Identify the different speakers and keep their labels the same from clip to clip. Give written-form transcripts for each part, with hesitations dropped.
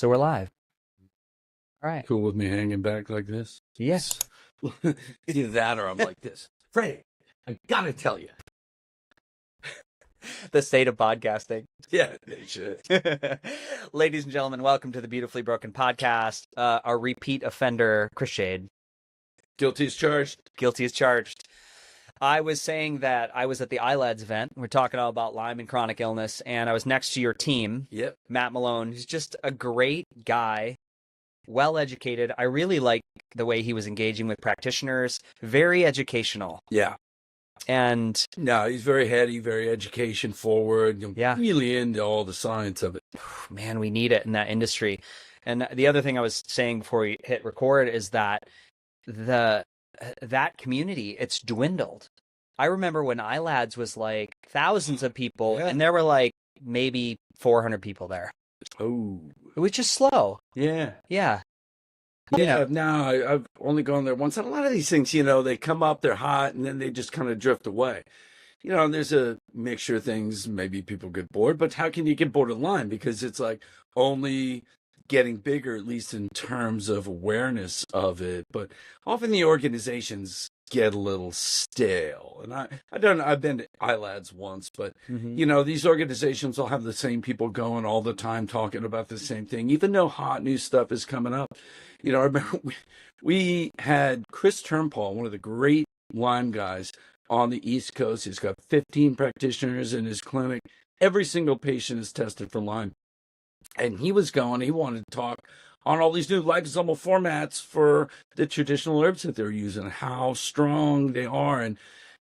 Speaker 1: So we're live. All right.
Speaker 2: Cool with me hanging back like this?
Speaker 1: Yes.
Speaker 2: Either that or I'm like this. Freddie, I gotta tell you.
Speaker 1: The state of podcasting.
Speaker 2: Yeah, they should.
Speaker 1: Ladies and gentlemen, welcome to the Beautifully Broken podcast. Our repeat offender, Chris Shade.
Speaker 2: Guilty as charged.
Speaker 1: Guilty as charged. I was saying that I was at the iLads event. We're talking all about Lyme and chronic illness, and I was next to your team.
Speaker 2: Yep.
Speaker 1: Matt Malone, who's just a great guy, well-educated. I really like the way he was engaging with practitioners. Very educational.
Speaker 2: Yeah.
Speaker 1: And
Speaker 2: no, he's very heady, very education forward.
Speaker 1: Yeah.
Speaker 2: Really into all the science of it.
Speaker 1: Man, we need it in that industry. And the other thing I was saying before we hit record is that that community, it's dwindled. I remember when iLads was like thousands of people,
Speaker 2: Yeah.
Speaker 1: and there were like maybe 400 people there.
Speaker 2: Oh.
Speaker 1: It was just slow.
Speaker 2: Yeah.
Speaker 1: Yeah.
Speaker 2: Yeah, no, I've only gone there once. And a lot of these things, they come up, they're hot, and then they just kind of drift away. And there's a mixture of things. Maybe people get bored, but how can you get bored of Lyme? Because it's like only getting bigger, at least in terms of awareness of it. But often the organizations get a little stale. And I've been to iLads once, but these organizations will have the same people going all the time talking about the same thing, even though hot new stuff is coming up. I remember we had Chris Turnpaul, one of the great Lyme guys on the East Coast. He's got 15 practitioners in his clinic. Every single patient is tested for Lyme. And he wanted to talk on all these new liposomal formats for the traditional herbs that they're using, how strong they are,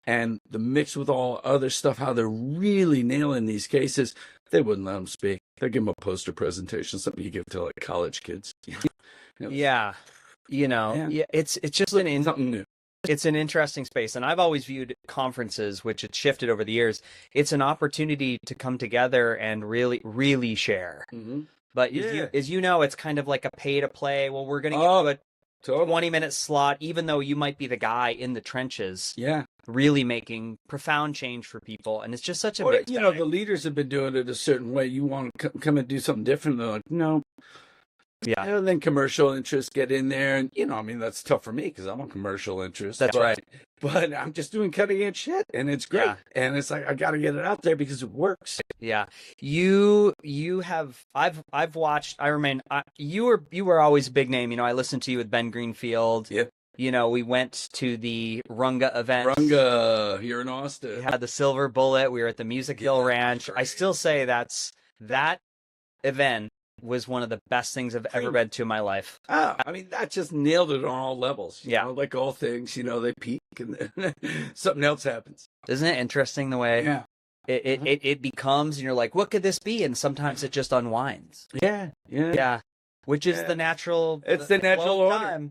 Speaker 2: and the mix with all other stuff, how they're really nailing these cases. They wouldn't let him speak. They'd give him a poster presentation, something you give to like college kids.
Speaker 1: Yeah. It's just
Speaker 2: something new.
Speaker 1: It's an interesting space. And I've always viewed conferences, which it's shifted over the years, it's an opportunity to come together and really, really share.
Speaker 2: Mm-hmm.
Speaker 1: But as you know, it's kind of like a pay to play. Well, we're going to give you a 20-minute slot, even though you might be the guy in the trenches.
Speaker 2: Yeah.
Speaker 1: Really making profound change for people. And it's just such a big thing.
Speaker 2: The leaders have been doing it a certain way. You want to come and do something different. They're like, no.
Speaker 1: Yeah.
Speaker 2: And then commercial interests get in there. And, that's tough for me because I'm a commercial interest.
Speaker 1: That's right.
Speaker 2: But I'm just doing cutting edge shit. And it's great.
Speaker 1: Yeah.
Speaker 2: And it's like, I got to get it out there because it works.
Speaker 1: Yeah. I've watched, you were always a big name. I listened to you with Ben Greenfield.
Speaker 2: Yeah.
Speaker 1: We went to the Runga event.
Speaker 2: Runga here in Austin.
Speaker 1: We had the Silver Bullet. We were at the Music Hill Ranch. I still say that event was one of the best things I've ever been to in my life.
Speaker 2: Oh, that just nailed it on all levels.
Speaker 1: Yeah.
Speaker 2: Like all things, they peak and then something else happens.
Speaker 1: Isn't it interesting the way it becomes, and you're like, what could this be? And sometimes it just unwinds.
Speaker 2: Yeah.
Speaker 1: Yeah. Which is the natural.
Speaker 2: It's the natural order,
Speaker 1: time.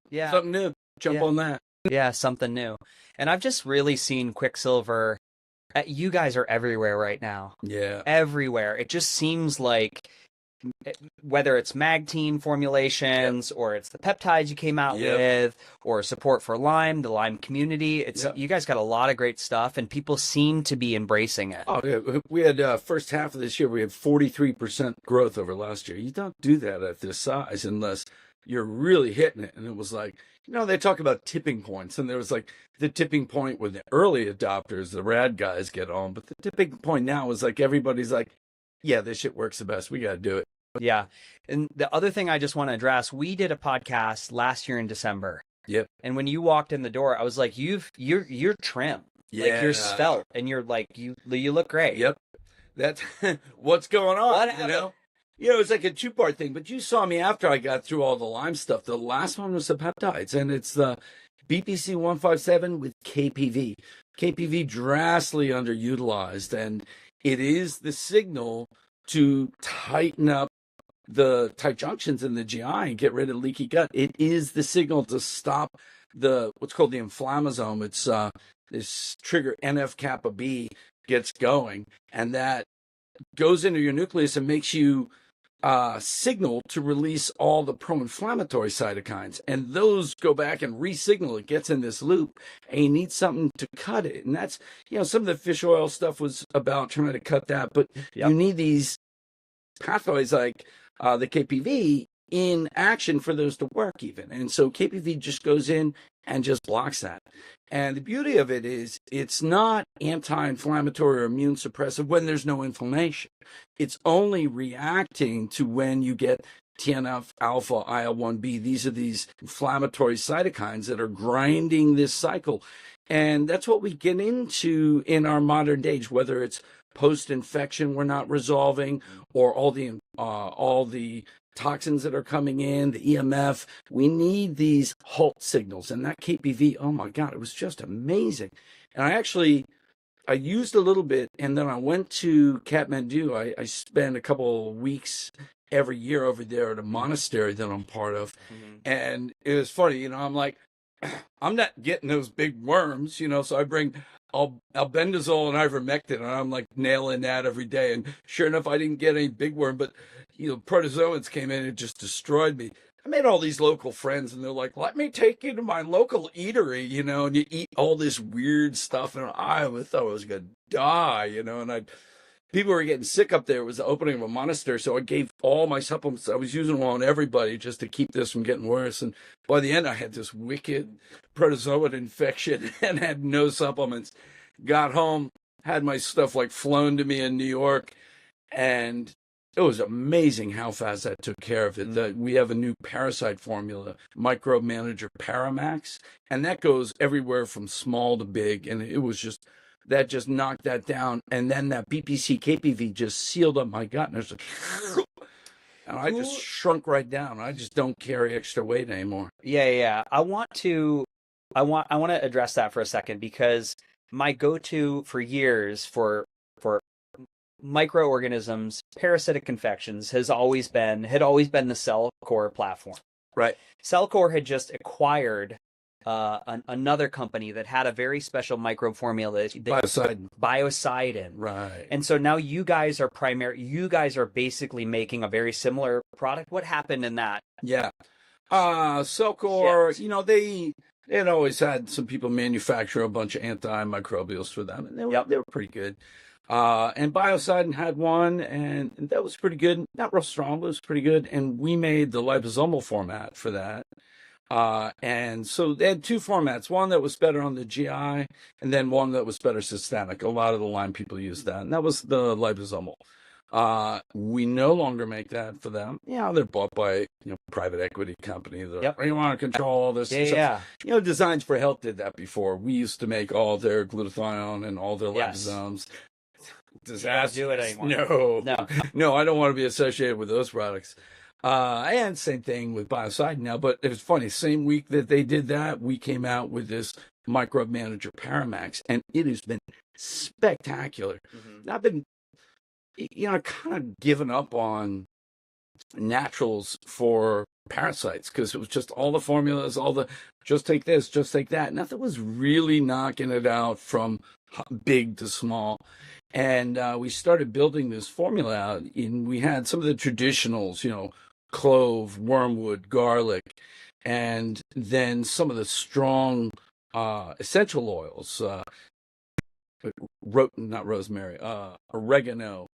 Speaker 2: Yeah. Something new. Jump on that.
Speaker 1: Yeah, something new. And I've just really seen Quicksilver. You guys are everywhere right now.
Speaker 2: Yeah.
Speaker 1: Everywhere. It just seems like, whether it's mag team formulations or it's the peptides you came out with or support for Lyme, the Lyme community, you guys got a lot of great stuff and people seem to be embracing it.
Speaker 2: Oh, yeah. We had first half of this year, we had 43% growth over last year. You don't do that at this size unless you're really hitting it. And it was like, they talk about tipping points, and there was like the tipping point with the early adopters, the rad guys get on, but the tipping point now is like everybody's like, yeah, this shit works the best. We got to do it.
Speaker 1: Yeah. And the other thing I just want to address, we did a podcast last year in December.
Speaker 2: Yep.
Speaker 1: And when you walked in the door, I was like, you're trim.
Speaker 2: Yeah.
Speaker 1: Like you're svelte and you're like, you look great.
Speaker 2: Yep. That's what's going on.
Speaker 1: What happened?
Speaker 2: It's like a two-part thing, but you saw me after I got through all the Lyme stuff. The last one was the peptides, and it's the BPC-157 with KPV. KPV drastically underutilized, and it is the signal to tighten up the tight junctions in the GI and get rid of leaky gut. It is the signal to stop what's called the inflammasome. It's this trigger NF-kappa B gets going, and that goes into your nucleus and makes you signal to release all the pro-inflammatory cytokines, and those go back and re-signal. It gets in this loop, and you need something to cut it. And that's, some of the fish oil stuff was about trying to cut that, but you need these pathways like the KPV in action for those to work even. And so KPV just goes in and just blocks that. And the beauty of it is it's not anti-inflammatory or immune suppressive when there's no inflammation. It's only reacting to when you get TNF alpha, IL-1B. These are these inflammatory cytokines that are grinding this cycle. And that's what we get into in our modern age, whether it's post-infection we're not resolving, or all the toxins that are coming in, the EMF. We need these halt signals. And that KPV, oh my God, it was just amazing. And I used a little bit, and then I went to Kathmandu. I spent a couple of weeks every year over there at a monastery that I'm part of. And it was funny, I'm like, I'm not getting those big worms, so I bring albendazole and ivermectin, and I'm like nailing that every day. And sure enough, I didn't get any big worm, but protozoans came in and just destroyed me. I made all these local friends, and they're like, let me take you to my local eatery, and you eat all this weird stuff. And I thought I was going to die, and people were getting sick up there. It was the opening of a monastery. So I gave all my supplements. I was using them on everybody just to keep this from getting worse. And by the end, I had this wicked protozoan infection and had no supplements. Got home, had my stuff like flown to me in New York, and it was amazing how fast that took care of it. We have a new parasite formula, Microbe Manager Paramax, and that goes everywhere from small to big. And it was just, that just knocked that down. And then that BPC KPV just sealed up my gut. And it's like, and I just shrunk right down. I just don't carry extra weight anymore.
Speaker 1: Yeah. I want to address that for a second, because my go-to for years for microorganisms, parasitic infections, had always been the Cellular platform.
Speaker 2: Right.
Speaker 1: Cellular had just acquired another company that had a very special microbe formula, Biocidin.
Speaker 2: Right.
Speaker 1: And so now you guys are basically making a very similar product. What happened in that?
Speaker 2: Yeah. Cellular, they had always had some people manufacture a bunch of antimicrobials for them, and they were pretty good. And Biocidin had one, and that was pretty good. Not real strong, but it was pretty good. And we made the liposomal format for that. And so they had two formats, one that was better on the GI, and then one that was better systemic. A lot of the Lyme people used that, and that was the liposomal. We no longer make that for them. They're bought by private equity company. They want to control all this stuff. Designs for Health did that before. We used to make all their glutathione and all their liposomes. Disaster.
Speaker 1: You don't do it anymore.
Speaker 2: No, I don't want to be associated with those products. And same thing with Biocidin now, but it was funny. Same week that they did that, we came out with this Microbe Manager Paramax, and it has been spectacular. I've been, kind of given up on naturals for parasites, because it was just all the formulas, just take this, just take that. Nothing was really knocking it out from big to small. And we started building this formula out, and we had some of the traditionals, clove, wormwood, garlic, and then some of the strong essential oils, not rosemary, oregano,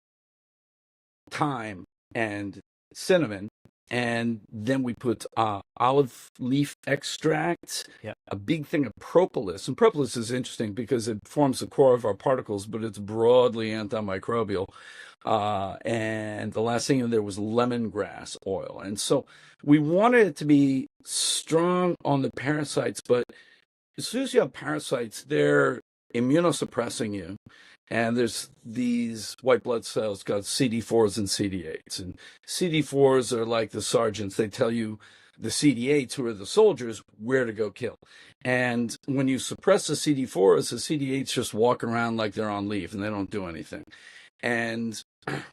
Speaker 2: thyme, and cinnamon. And then we put olive leaf extract, a big thing of propolis. And propolis is interesting because it forms the core of our particles, but it's broadly antimicrobial. And the last thing in there was lemongrass oil. And so we wanted it to be strong on the parasites, but as soon as you have parasites, they're immunosuppressing you. And there's these white blood cells called CD4s and CD8s. And CD4s are like the sergeants. They tell you, the CD8s, who are the soldiers, where to go kill. And when you suppress the CD4s, the CD8s just walk around like they're on leave, and they don't do anything. And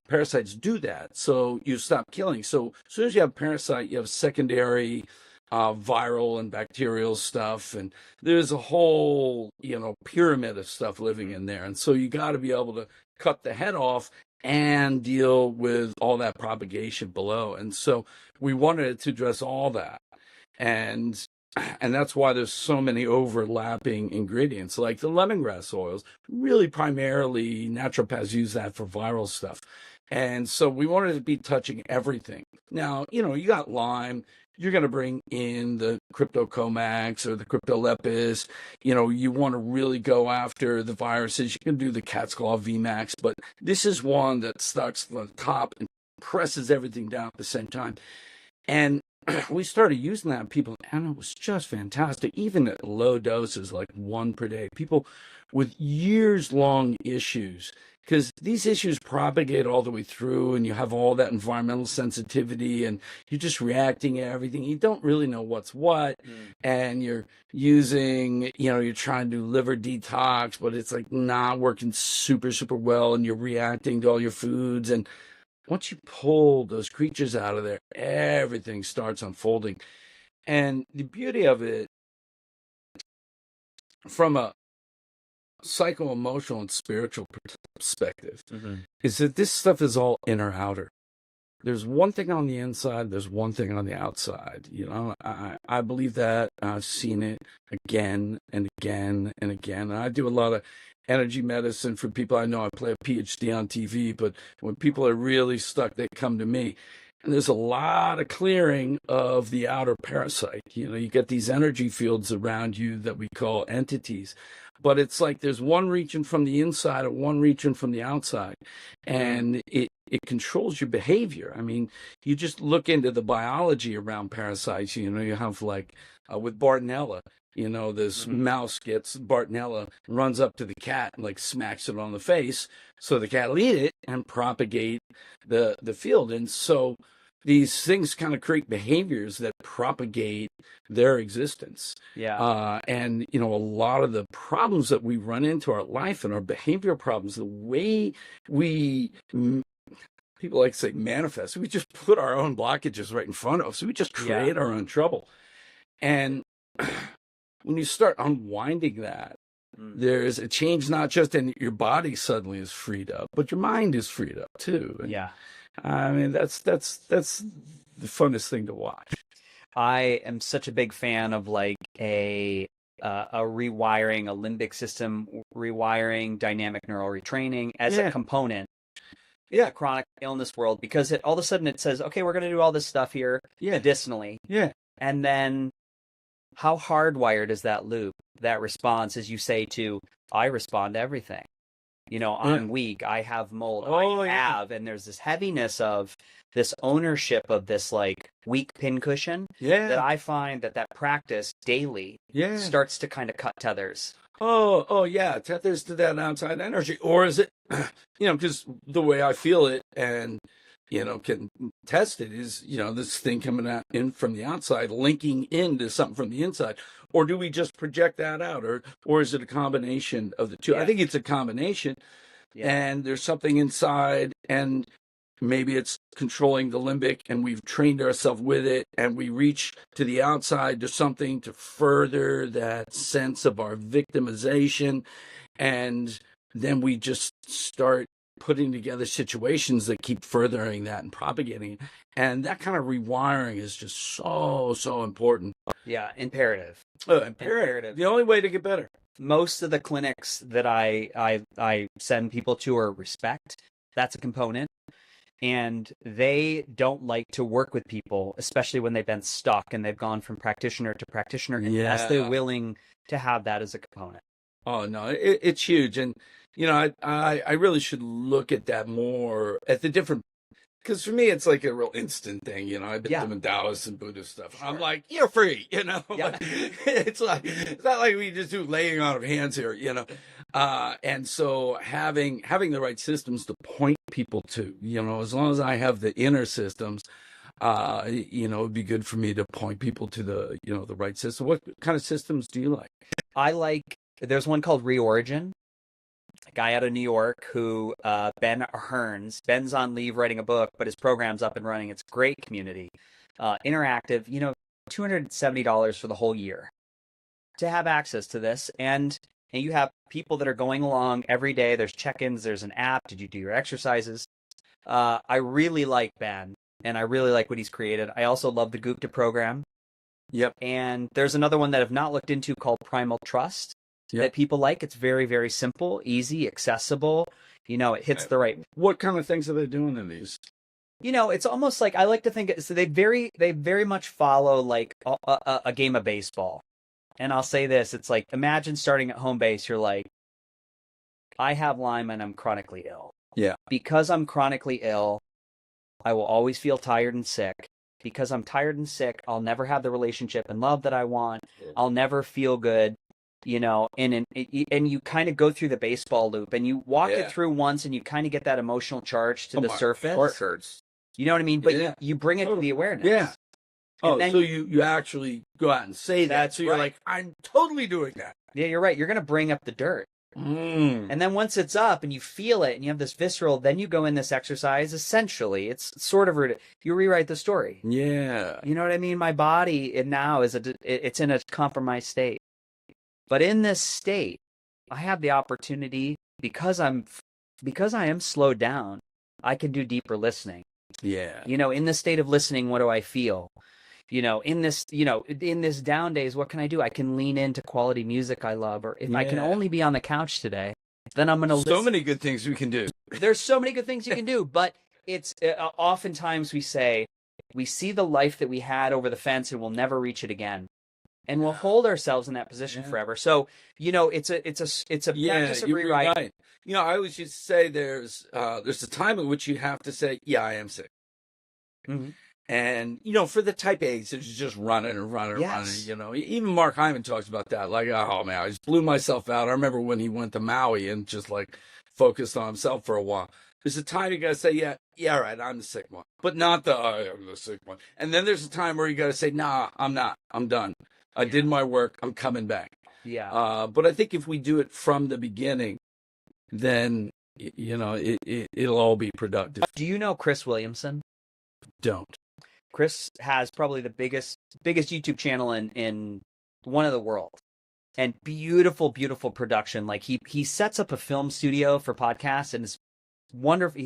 Speaker 2: parasites do that. So you stop killing. So as soon as you have parasite, you have secondary viral and bacterial stuff, and there's a whole pyramid of stuff living in there. And so you got to be able to cut the head off and deal with all that propagation below. And so we wanted it to address all that, and that's why there's so many overlapping ingredients. Like the lemongrass oils, really primarily naturopaths use that for viral stuff. And so we wanted to be touching everything. Now, you got Lyme. You're going to bring in the Cryptocomax or the Cryptolepis. You want to really go after the viruses. You can do the Cat's Claw VMAX, but this is one that starts on the top and presses everything down at the same time. And we started using that on people, and it was just fantastic, even at low doses, like 1 per day. People with years-long issues, because these issues propagate all the way through, and you have all that environmental sensitivity, and you're just reacting to everything. You don't really know what's what, and you're using, you're trying to do liver detox, but it's like not working super, super well, and you're reacting to all your foods, and once you pull those creatures out of there, everything starts unfolding. And the beauty of it, from a psycho-emotional and spiritual perspective, is that this stuff is all inner outer. There's one thing on the inside, there's one thing on the outside. I believe that. I've seen it again and again and again. And I do a lot of energy medicine for people. I know I play a PhD on TV, but when people are really stuck, they come to me. And there's a lot of clearing of the outer parasite. You get these energy fields around you that we call entities. But it's like there's one reaching from the inside and one reaching from the outside. And it controls your behavior. I mean, you just look into the biology around parasites. You have like with Bartonella, this mouse gets Bartonella, runs up to the cat and like smacks it on the face. So the cat will eat it and propagate the field. And so these things kind of create behaviors that propagate their existence.
Speaker 1: Yeah.
Speaker 2: And, a lot of the problems that we run into our life and our behavior problems, the way people like to say manifest, we just put our own blockages right in front of us. So we just create our own trouble. And when you start unwinding that, there's a change, not just in your body suddenly is freed up, but your mind is freed up too. And, I mean, that's the funnest thing to watch.
Speaker 1: I am such a big fan of like a rewiring, a limbic system rewiring, dynamic neural retraining as a component. The chronic illness world, because all of a sudden it says, okay, we're going to do all this stuff here medicinally. And then how hardwired is that loop, that response, as you say, to I respond to everything. I'm weak, I have mold, and there's this heaviness of this ownership of this like weak pincushion that I find that practice daily starts to kind of cut tethers.
Speaker 2: Tethers to that outside energy. Or is it, because the way I feel it and, can test it is, this thing coming in from the outside, linking into something from the inside. Or do we just project that out? Or is it a combination of the two? I think it's a combination. And there's something inside, and maybe it's controlling the limbic, and we've trained ourselves with it, and we reach to the outside to something to further that sense of our victimization. And then we just start putting together situations that keep furthering that and propagating it. And that kind of rewiring is just so, so important.
Speaker 1: Yeah, imperative.
Speaker 2: Imperative. The only way to get better.
Speaker 1: Most of the clinics that I send people to are respect. That's a component. And they don't like to work with people, especially when they've been stuck and they've gone from practitioner to practitioner, unless they're willing to have that as a component.
Speaker 2: Oh, no, it's huge. And, I really should look at that more, at the different, because for me, it's like a real instant thing. I've been doing Taoist and Buddhist stuff. Sure. I'm like, you're free, It's not like we just do laying on of hands here, and so having the right systems to point people to, as long as I have the inner systems, it'd be good for me to point people to the, the right system. What kind of systems do you like?
Speaker 1: There's one called Reorigin, a guy out of New York who, Ben Hearns, Ben's on leave writing a book, but his program's up and running. It's a great community, interactive, $270 for the whole year to have access to this. And you have people that are going along every day. There's check-ins, there's an app. Did you do your exercises? I really like Ben, and I really like what he's created. I also love the Gupta program.
Speaker 2: Yep.
Speaker 1: And there's another one that I've not looked into called Primal Trust. that people like. It's very, very simple, easy, accessible. It hits the right.
Speaker 2: What kind of things are they doing in these?
Speaker 1: It's almost like I like to think so. They very much follow like a game of baseball. And I'll say this: it's like imagine starting at home base. You're like, I have Lyme and I'm chronically ill.
Speaker 2: Yeah.
Speaker 1: Because I'm chronically ill, I will always feel tired and sick. Because I'm tired and sick, I'll never have the relationship and love that I want. I'll never feel good, and you kind of go through the baseball loop and you walk it through once and you kind of get that emotional charge to the surface.
Speaker 2: Heart hurts.
Speaker 1: You know what I mean? But you bring it to the awareness.
Speaker 2: Yeah. So you actually go out and say that. So you're like, I'm totally doing that.
Speaker 1: Yeah, you're right. You're going to bring up the dirt. And then once it's up and you feel it and you have this visceral, then you go in this exercise. Essentially, it's sort of you rewrite the story.
Speaker 2: Yeah.
Speaker 1: You know what I mean? My body now it's in a compromised state. But in this state, I have the opportunity because I am slowed down, I can do deeper listening.
Speaker 2: Yeah.
Speaker 1: In the state of listening, what do I feel? In this down days, what can I do? I can lean into quality music I love, or if I can only be on the couch today, then I'm going to listen.
Speaker 2: So many good things we can do.
Speaker 1: There's so many good things you can do, but it's oftentimes we see the life that we had over the fence and we'll never reach it again. And we'll hold ourselves in that position forever. So, it's a practice of rewrite.
Speaker 2: Right. I always used to say there's a time at which you have to say, yeah, I am sick.
Speaker 1: Mm-hmm.
Speaker 2: And, for the type A's, it's just running and running and running, Even Mark Hyman talks about that. Like, oh, man, I just blew myself out. I remember when he went to Maui and just, like, focused on himself for a while. There's a time you got to say, yeah, all right, I'm the sick one. But not I'm the sick one. And then there's a time where you got to say, nah, I'm not. I'm done. I did my work. I'm coming back.
Speaker 1: Yeah.
Speaker 2: But I think if we do it from the beginning, then, it'll all be productive.
Speaker 1: Do you know Chris Williamson?
Speaker 2: Don't.
Speaker 1: Chris has probably the biggest YouTube channel in one of the world, and beautiful production. Like he sets up a film studio for podcasts, and it's wonderful.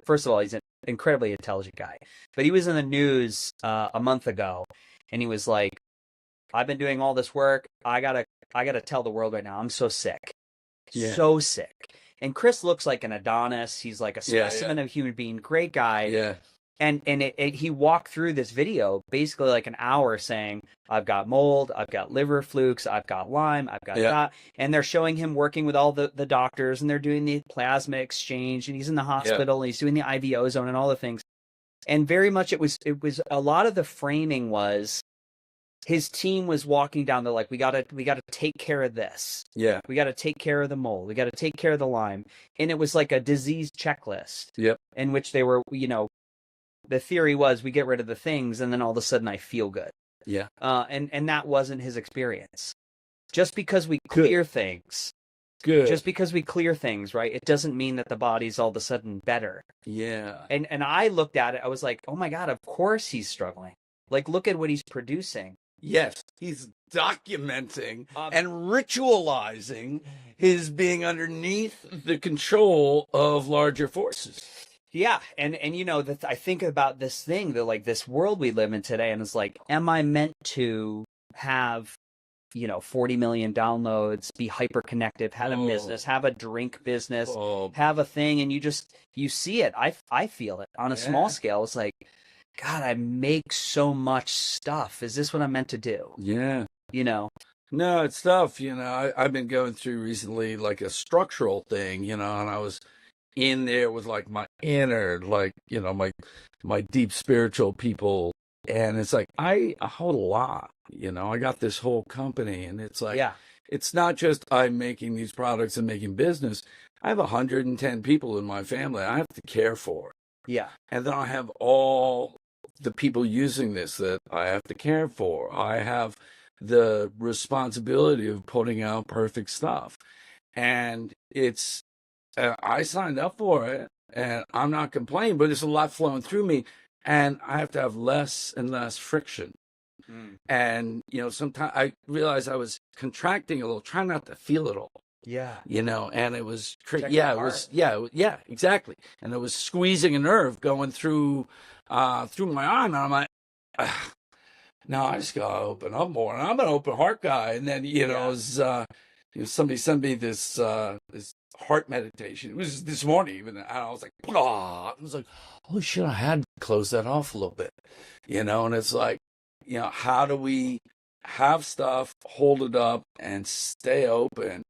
Speaker 1: First of all, he's an incredibly intelligent guy, but he was in the news a month ago, and he was like, I've been doing all this work. I gotta tell the world right now, I'm so sick. So sick. And Chris looks like an Adonis. He's like a specimen of a human being. Great guy.
Speaker 2: Yeah.
Speaker 1: And he walked through this video basically like an hour saying, I've got mold, I've got liver flukes, I've got Lyme, I've got that. And they're showing him working with all the doctors, and they're doing the plasma exchange, and he's in the hospital, and he's doing the IV ozone and all the things. And very much it was a lot of the framing was his team was walking down. They're like, we gotta take care of this.
Speaker 2: Yeah.
Speaker 1: We gotta take care of the mold. We gotta take care of the Lyme. And it was like a disease checklist.
Speaker 2: Yep.
Speaker 1: In which they were, the theory was we get rid of the things and then all of a sudden I feel good.
Speaker 2: Yeah.
Speaker 1: And that wasn't his experience. Just because we clear things.
Speaker 2: Good.
Speaker 1: Just because we clear things, right? It doesn't mean that the body's all of a sudden better.
Speaker 2: Yeah.
Speaker 1: And I looked at it, I was like, oh my God, of course he's struggling. Like, look at what he's producing.
Speaker 2: Yes. He's documenting and ritualizing his being underneath the control of larger forces.
Speaker 1: Yeah, and that I think about this thing, that like this world we live in today, and it's like, am I meant to have 40 million downloads, be hyper connected, have a business, have a drink business, have a thing, and you see it. I feel it on a small scale. It's like, God, I make so much stuff. Is this what I'm meant to do?
Speaker 2: Yeah.
Speaker 1: No,
Speaker 2: it's tough. I've been going through recently like a structural thing, and I was in there with like my inner, like, my deep spiritual people. And it's like, I hold a lot, I got this whole company, and it's like, it's not just I'm making these products and making business. I have 110 people in my family I have to care for.
Speaker 1: Yeah.
Speaker 2: And then I have all the people using this that I have to care for. I have the responsibility of putting out perfect stuff. And it's, I signed up for it, and I'm not complaining, but there's a lot flowing through me, and I have to have less and less friction. And, sometimes I realized I was contracting a little, trying not to feel it all.
Speaker 1: Yeah.
Speaker 2: And it was exactly. And it was squeezing a nerve going through my arm, and I'm like, now I just gotta open up more, and I'm an open heart guy. And then, somebody sent me this heart meditation. It was this morning even, and I was like, oh, I was like, holy shit, I had to close that off a little bit, and it's like, how do we have stuff, hold it up, and stay open,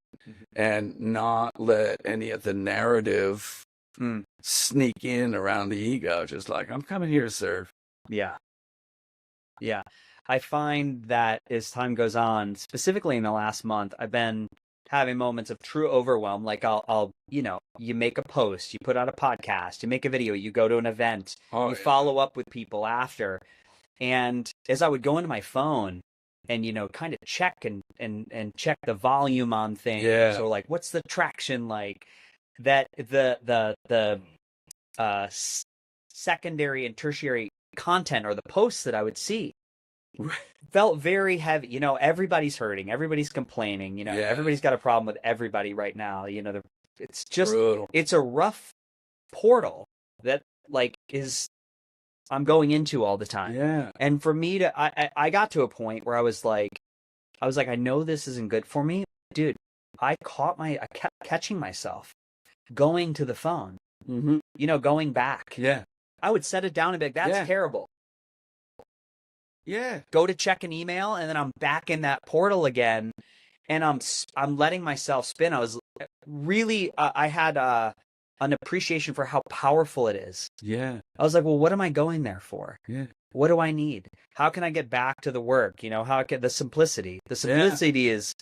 Speaker 2: and not let any of the narrative sneak in around the ego? Just like, I'm coming here to serve.
Speaker 1: Yeah. I find that as time goes on, specifically in the last month, I've been having moments of true overwhelm. Like I'll you make a post, you put out a podcast, you make a video, you go to an event, you follow up with people after. And as I would go into my phone and, kind of check and check the volume on things, or like, what's the traction like, that the secondary and tertiary content or the posts that I would see felt very heavy. Everybody's hurting, everybody's complaining, everybody's got a problem with everybody right now. It's just brutal. It's a rough portal that I'm going into all the time. Yeah. And for me I got to a point where I was like, I know this isn't good for me, dude. I kept catching myself going to the phone, going back. Yeah. I would set it down and be like, that's terrible. Yeah. Go to check an email, and then I'm back in that portal again, and I'm letting myself spin. I was really, I had an appreciation for how powerful it is. Yeah. I was like, well, what am I going there for? Yeah. What do I need? How can I get back to the work? How I get the simplicity. The simplicity is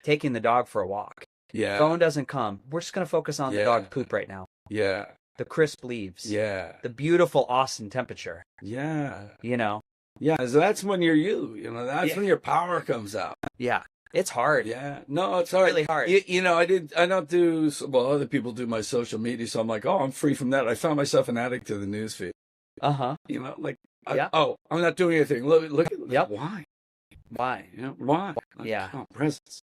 Speaker 1: taking the dog for a walk. Yeah. Phone doesn't come. We're just going to focus on the dog poop right now. Yeah. The crisp leaves. Yeah. The beautiful Austin temperature. Yeah.
Speaker 2: Yeah, so that's when you're that's when your power comes out.
Speaker 1: Yeah. It's hard.
Speaker 2: Yeah. No, it's hard.
Speaker 1: Really hard.
Speaker 2: I don't do, well, other people do my social media, so I'm like, oh, I'm free from that. I found myself an addict to the newsfeed. Uh-huh. I'm not doing anything. Look at why?
Speaker 1: Why?
Speaker 2: Why?
Speaker 1: Yeah.
Speaker 2: Oh, presence.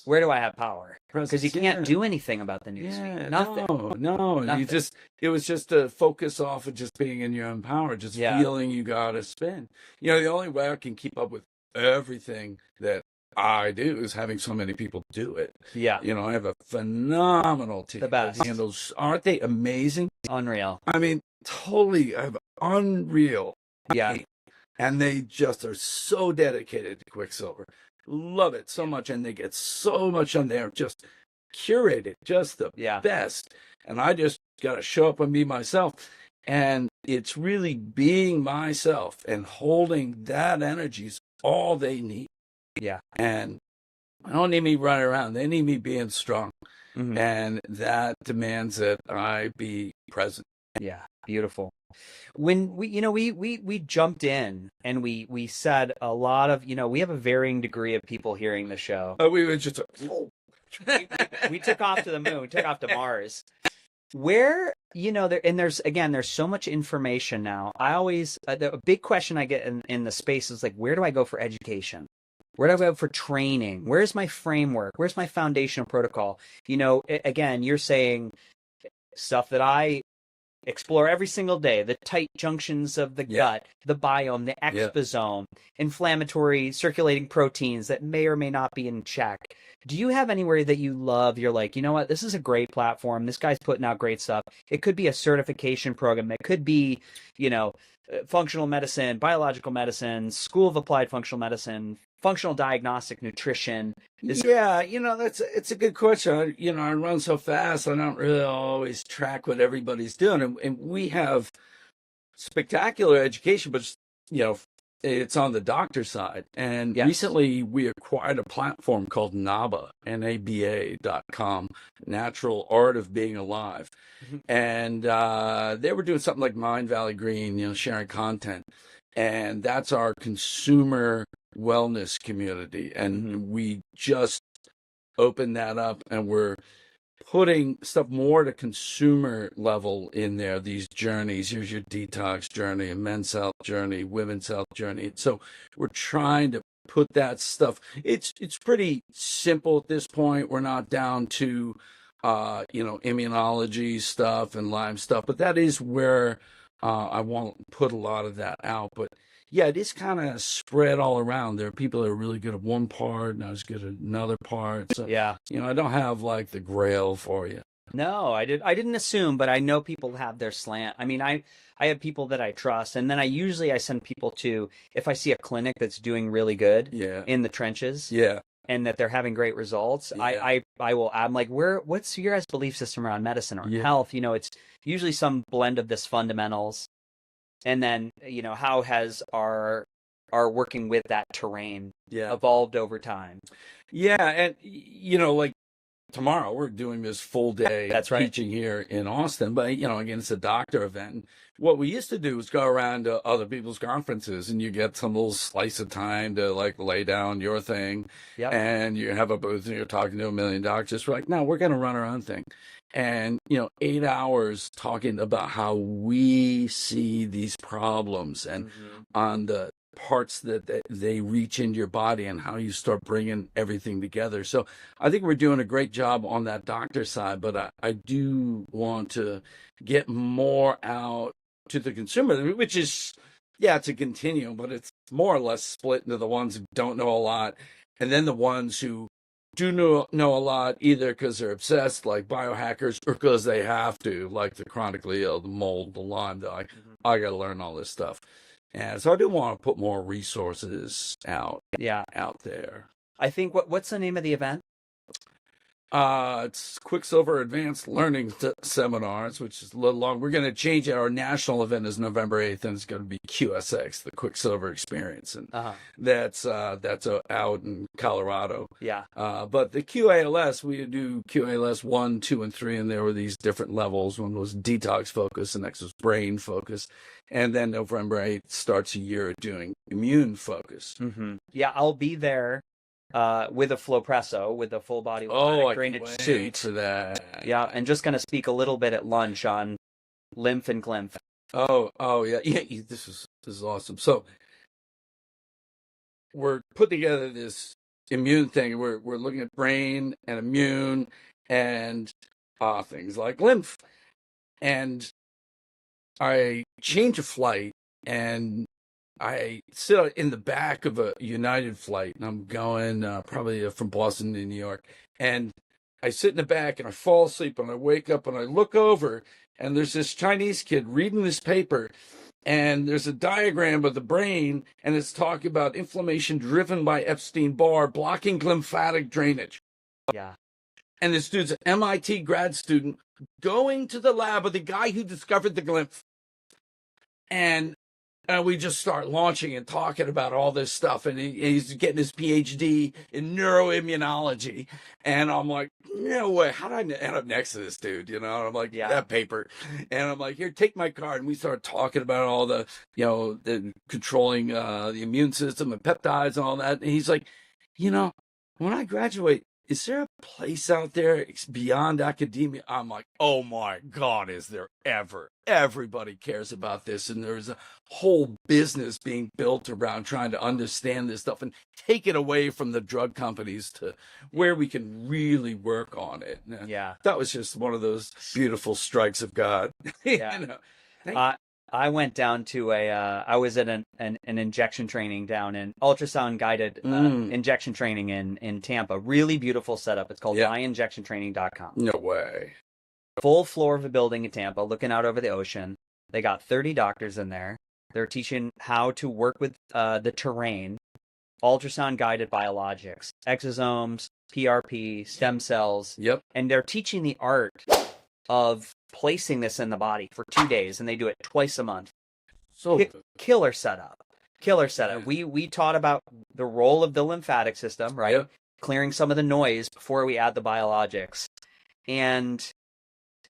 Speaker 1: Where do I have power? Because you can't do anything about the newsfeed.
Speaker 2: Yeah,
Speaker 1: Nothing.
Speaker 2: No. Nothing. It was just a focus off of just being in your own power, just feeling you gotta spin. The only way I can keep up with everything that I do is having so many people do it. Yeah. I have a phenomenal team.
Speaker 1: The best.
Speaker 2: That handles, aren't they amazing?
Speaker 1: Unreal.
Speaker 2: I mean, totally. I have unreal.
Speaker 1: Yeah.
Speaker 2: And they just are so dedicated to Quicksilver. Love it so much, and they get so much on there, just curated, just the best. And I just got to show up and be myself. And it's really being myself and holding that energy is all they need. Yeah. And I don't need me running around. They need me being strong. Mm-hmm. And that demands that I be present.
Speaker 1: Yeah. Beautiful. When we jumped in and we said a lot of, we have a varying degree of people hearing the show.
Speaker 2: We were just
Speaker 1: we took off to the moon, we took off to Mars. Where, there's so much information now. I always, a big question I get in the space is like, where do I go for education? Where do I go for training? Where's my framework? Where's my foundational protocol? Again, you're saying stuff that I explore every single day: the tight junctions of the gut, the biome, the exposome, inflammatory circulating proteins that may or may not be in check. Do you have anywhere that you love? You're like, you know what? This is a great platform. This guy's putting out great stuff. It could be a certification program. It could be, functional medicine, biological medicine, School of Applied Functional Medicine, functional diagnostic nutrition.
Speaker 2: It's a good question. I run so fast, I don't really always track what everybody's doing. And we have spectacular education, but, it's on the doctor side. And recently we acquired a platform called NABA, NABA.com, Natural Art of Being Alive. Mm-hmm. And they were doing something like Mind Valley Green, sharing content. And that's our consumer wellness community. And we just opened that up, and we're putting stuff more to consumer level in there, these journeys. Here's your detox journey, a men's health journey, women's health journey. So we're trying to put that stuff. It's pretty simple at this point. We're not down to immunology stuff and Lyme stuff, but that is where I won't put a lot of that out, but yeah, it is kind of spread all around. There are people that are really good at one part, not as good at another part. So,
Speaker 1: Yeah.
Speaker 2: I don't have like the grail for you.
Speaker 1: No, I didn't assume, but I know people have their slant. I mean, I have people that I trust, and then I send people to, if I see a clinic that's doing really good
Speaker 2: Yeah.
Speaker 1: in the trenches
Speaker 2: Yeah.
Speaker 1: and that they're having great results,
Speaker 2: Yeah.
Speaker 1: I'm like, what's your guys' belief system around medicine or
Speaker 2: Yeah.
Speaker 1: health? It's usually some blend of this fundamentals, and then how has our working with that terrain evolved over time?
Speaker 2: Yeah, and like tomorrow we're doing this full day
Speaker 1: That's right.
Speaker 2: teaching here in Austin, but again, it's a doctor event. And what we used to do is go around to other people's conferences, and you get some little slice of time to like lay down your thing, and you have a booth and you're talking to a million doctors. We're like, no, we're going to run our own thing. And 8 hours talking about how we see these problems and on the parts that they reach into your body and how you start bringing everything together. So I think we're doing a great job on that doctor side, but I do want to get more out to the consumer, which is, it's a continuum, but it's more or less split into the ones who don't know a lot and then the ones who do know a lot, either because they're obsessed like biohackers or because they have to, like the chronically ill, the mold, the Lyme. They're like, I got to learn all this stuff. And so I do want to put more resources out there.
Speaker 1: I think what's the name of the event?
Speaker 2: It's Quicksilver Advanced Learning Seminars, which is a little long. We're going to change it. Our national event is November 8th, and it's going to be QSX, the Quicksilver Experience, and that's out in Colorado.
Speaker 1: Yeah.
Speaker 2: But the QALS, we do QALS 1, 2, and 3, and there were these different levels. One was detox focus, the next was brain focus, and then November 8th starts a year of doing immune focus.
Speaker 1: Yeah, I'll be there. With a Flowpresso, with a full body drainage suit
Speaker 2: for that.
Speaker 1: Yeah, and just going to speak a little bit at lunch on lymph and glymph.
Speaker 2: Oh yeah. This is awesome. So we're putting together this immune thing. We're looking at brain and immune and things like lymph. And I change a flight and I sit in the back of a United flight, and I'm going probably from Boston to New York. And I sit in the back, and I fall asleep, and I wake up, and I look over, and there's this Chinese kid reading this paper, and there's a diagram of the brain, and it's talking about inflammation driven by Epstein-Barr blocking lymphatic drainage.
Speaker 1: Yeah.
Speaker 2: And this dude's an MIT grad student going to the lab of the guy who discovered the glymph. And we just start launching and talking about all this stuff. And he's getting his PhD in neuroimmunology. And I'm like, no way. How did I end up next to this dude? And I'm like, that paper. And I'm like, here, take my card. And we start talking about all the, the controlling the immune system and peptides and all that. And he's like, when I graduate, is there a place out there beyond academia? I'm like, oh my God, is there ever? Everybody cares about this. And there's a whole business being built around trying to understand this stuff and take it away from the drug companies to where we can really work on it.
Speaker 1: Yeah.
Speaker 2: That was just one of those beautiful strikes of God.
Speaker 1: Yeah. I went down to I was at an injection training down in ultrasound guided injection training in Tampa. Really beautiful setup. It's called myinjectiontraining.com.
Speaker 2: No way.
Speaker 1: Full floor of a building in Tampa, looking out over the ocean. They got 30 doctors in there. They're teaching how to work with the terrain, ultrasound guided biologics, exosomes, PRP, stem cells.
Speaker 2: Yep.
Speaker 1: And they're teaching the art of placing this in the body for 2 days, and they do it twice a month.
Speaker 2: So
Speaker 1: killer setup. We taught about the role of the lymphatic system, right?
Speaker 2: Yep.
Speaker 1: Clearing some of the noise before we add the biologics. And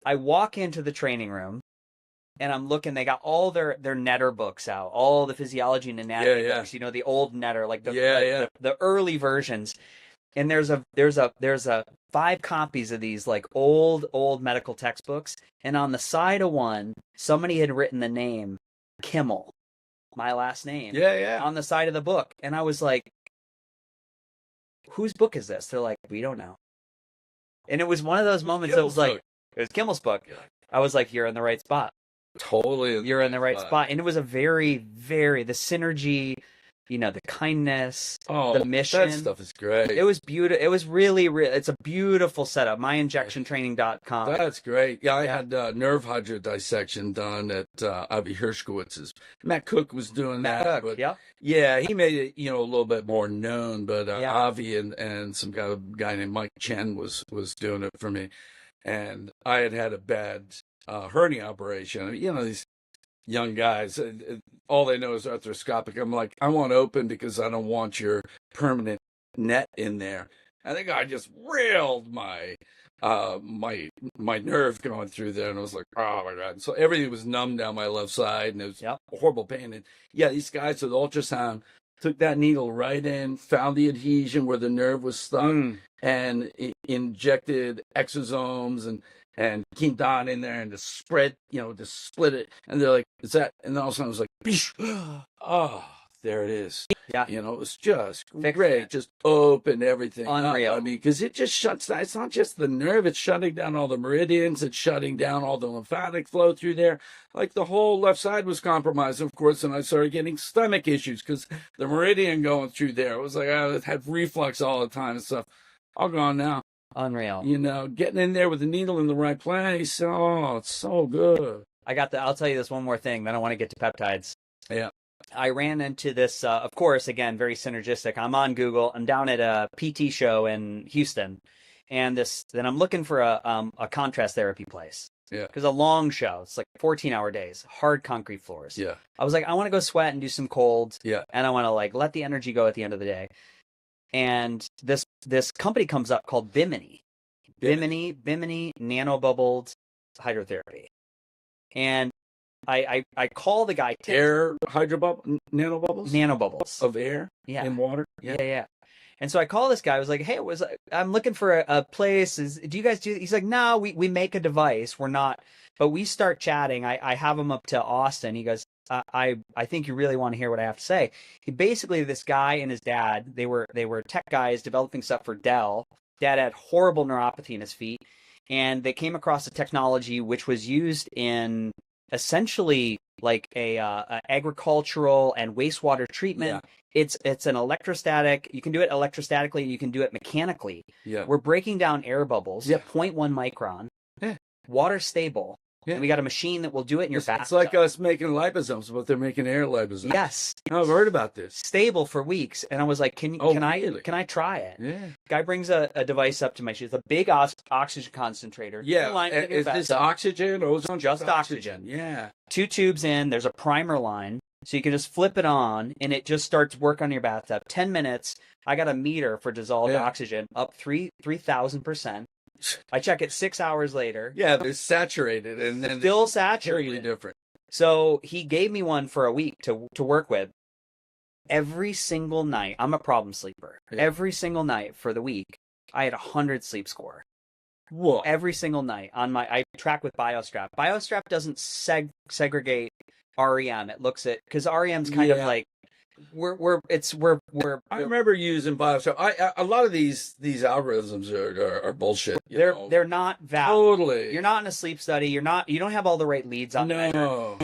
Speaker 1: I walk into the training room, and I'm looking. They got all their Netter books out, all the physiology and anatomy books. The old Netter, like the early versions. And there's a 5 copies of these like old medical textbooks, and on the side of one, somebody had written the name Kimmel, my last name, on the side of the book, and I was like, "Whose book is this?" They're like, "We don't know." And it was one of those moments that was like, it was Kimmel's book. I was like, "You're in the right spot.
Speaker 2: totally.
Speaker 1: You're in the right spot. And it was a very, very, the synergy, the kindness, the mission.
Speaker 2: That stuff is great.
Speaker 1: It was beautiful. It was really, it's a beautiful setup. MyInjectionTraining.com.
Speaker 2: That's great. Yeah, I had nerve hydrodissection done at Avi Hershkowitz's. Matt Cook was doing that. But yeah, he made it, a little bit more known. But Avi and some guy named Mike Chen was doing it for me. And I had a bad hernia operation. These young guys, all they know is arthroscopic. I'm like, I want open because I don't want your permanent net in there. And the guy just railed my nerve going through there, and I was like, oh my God. And so everything was numb down my left side, and it was horrible pain. And these guys with ultrasound took that needle right in, found the adhesion where the nerve was stuck, and injected exosomes and Quinton in there and to split it. And they're like, is that? And then all of a sudden I was like, oh, there it is. Yeah. It was just great. Just open everything.
Speaker 1: Unreal.
Speaker 2: Up. I mean, because it just shuts down. It's not just the nerve. It's shutting down all the meridians. It's shutting down all the lymphatic flow through there. Like the whole left side was compromised, of course, and I started getting stomach issues because the meridian going through there. It was like I had reflux all the time and stuff. All gone now.
Speaker 1: Unreal.
Speaker 2: Getting in there with the needle in the right place. Oh, it's so good.
Speaker 1: I'll tell you this one more thing, then I want to get to peptides.
Speaker 2: Yeah.
Speaker 1: I ran into this, of course, again, very synergistic. I'm on Google. I'm down at a PT show in Houston. And then I'm looking for a contrast therapy place.
Speaker 2: Yeah.
Speaker 1: Because a long show. It's like 14-hour days, hard concrete floors.
Speaker 2: Yeah.
Speaker 1: I was like, I want to go sweat and do some cold.
Speaker 2: Yeah.
Speaker 1: And I want to let the energy go at the end of the day. And this company comes up called Bimini nanobubbled hydrotherapy. And I call the guy
Speaker 2: air nanobubbles
Speaker 1: nanobubbles
Speaker 2: of air in water.
Speaker 1: Yeah. And so I call this guy. I was like, hey, I'm looking for a place. Do you guys do? He's like, no, we make a device. We're not, but we start chatting. I have him up to Austin. He goes, I think you really want to hear what I have to say. Basically, this guy and his dad, they were tech guys developing stuff for Dell. Dad had horrible neuropathy in his feet, and they came across a technology which was used in essentially like a agricultural and wastewater treatment. Yeah. It's an electrostatic. You can do it electrostatically. You can do it mechanically.
Speaker 2: Yeah.
Speaker 1: We're breaking down air bubbles.
Speaker 2: Yeah.
Speaker 1: 0.1 micron.
Speaker 2: Yeah.
Speaker 1: Water stable. Yeah. And we got a machine that will do it in your bathtub.
Speaker 2: It's like us making liposomes, but they're making air liposomes.
Speaker 1: Yes.
Speaker 2: I've heard about this.
Speaker 1: Stable for weeks. And I was like, can I try it?
Speaker 2: Yeah.
Speaker 1: Guy brings a device up to my shoes, a big oxygen concentrator.
Speaker 2: Yeah. Is this oxygen or ozone?
Speaker 1: Just oxygen.
Speaker 2: Yeah.
Speaker 1: 2 tubes in, there's a primer line. So you can just flip it on and it just starts work on your bathtub. 10 minutes. I got a meter for dissolved oxygen up 3,000%. I check it 6 hours later.
Speaker 2: Yeah, they're saturated and then
Speaker 1: still saturated.
Speaker 2: Totally different.
Speaker 1: So he gave me one for a week to work with. Every single night, I'm a problem sleeper. Yeah. Every single night for the week, I had 100 sleep score.
Speaker 2: Whoa.
Speaker 1: Every single night I track with BioStrap. BioStrap doesn't segregate REM. It looks at, because REM's kind of like we're
Speaker 2: I remember using BioStrap. A lot of these algorithms are bullshit.
Speaker 1: They're not valid.
Speaker 2: Totally.
Speaker 1: You're not in a sleep study. You don't have all the right leads on.
Speaker 2: No.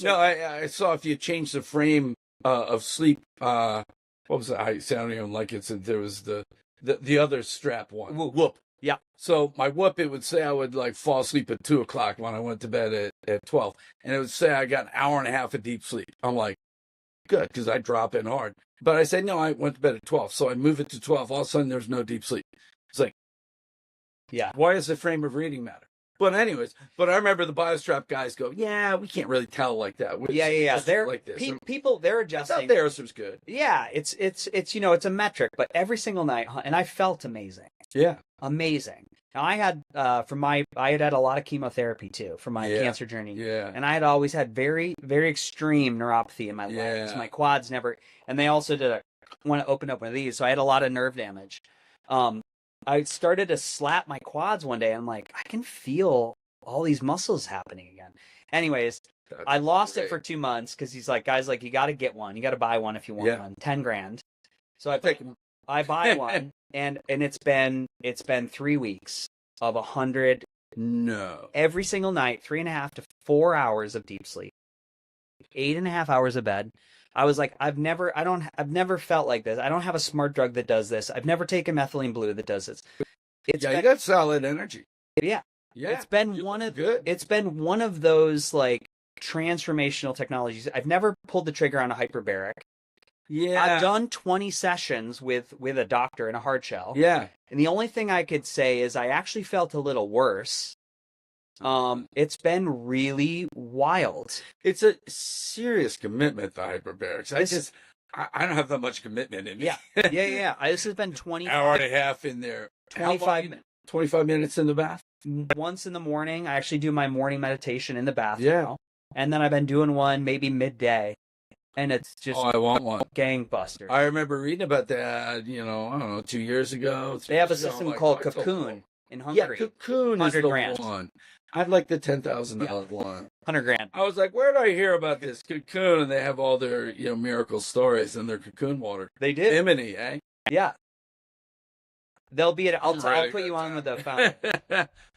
Speaker 2: I saw if you change the frame of sleep. What was it? I don't even like it. So there was the other strap one.
Speaker 1: Whoop. Yeah.
Speaker 2: So my Whoop, it would say I would fall asleep at 2:00 when I went to bed at 12, and it would say I got an hour and a half of deep sleep. I'm like, good, because I drop in hard. But I say, no, I went to bed at 12. So I move it to 12. All of a sudden, there's no deep sleep. It's like,
Speaker 1: yeah.
Speaker 2: Why does the frame of reading matter? But anyways, I remember the BioStrap guys go, yeah, we can't really tell like that.
Speaker 1: Yeah. They're
Speaker 2: like this.
Speaker 1: People, they're adjusting.
Speaker 2: I thought theirs was good.
Speaker 1: Yeah, it's it's a metric, but every single night, and I felt amazing.
Speaker 2: Yeah.
Speaker 1: Amazing. Now I had I had a lot of chemotherapy too for my cancer journey.
Speaker 2: Yeah.
Speaker 1: And I had always had very, very extreme neuropathy in my legs. My quads never, and they also want to open up one of these, so I had a lot of nerve damage. I started to slap my quads one day. And I'm like, I can feel all these muscles happening again. Anyways, I lost it for 2 months because he's like, guys, you got to get one. You got to buy one if you want one. $10,000. So I buy one, and it's been 3 weeks of 100.
Speaker 2: No.
Speaker 1: Every single night, 3.5 to 4 hours of deep sleep, 8.5 hours of bed. I was like, I've never felt like this. I don't have a smart drug that does this. I've never taken methylene blue that does this.
Speaker 2: You got solid energy.
Speaker 1: Yeah.
Speaker 2: Yeah.
Speaker 1: It's been one of those like transformational technologies. I've never pulled the trigger on a hyperbaric.
Speaker 2: Yeah.
Speaker 1: I've done 20 sessions with a doctor in a hard shell.
Speaker 2: Yeah.
Speaker 1: And the only thing I could say is I actually felt a little worse. It's been really wild.
Speaker 2: It's a serious commitment, the hyperbarics. I don't have that much commitment in me.
Speaker 1: Yeah. This has been 20
Speaker 2: hour and a half in there. 25 minutes in the bath.
Speaker 1: Once in the morning. I actually do my morning meditation in the bath.
Speaker 2: Yeah.
Speaker 1: And then I've been doing one maybe midday. And it's just
Speaker 2: I want one.
Speaker 1: Gangbusters.
Speaker 2: I remember reading about that, I don't know, 2 years ago.
Speaker 1: They have a system called Cocoon in Hungary.
Speaker 2: Yeah, Cocoon is the
Speaker 1: $100,000.
Speaker 2: one. I'd like the $10,000 one.
Speaker 1: $100,000.
Speaker 2: I was like, where did I hear about this Cocoon? And they have all their, miracle stories in their Cocoon water.
Speaker 1: They did.
Speaker 2: Bimini, eh?
Speaker 1: Yeah. They'll be at. I'll put you on with the founder.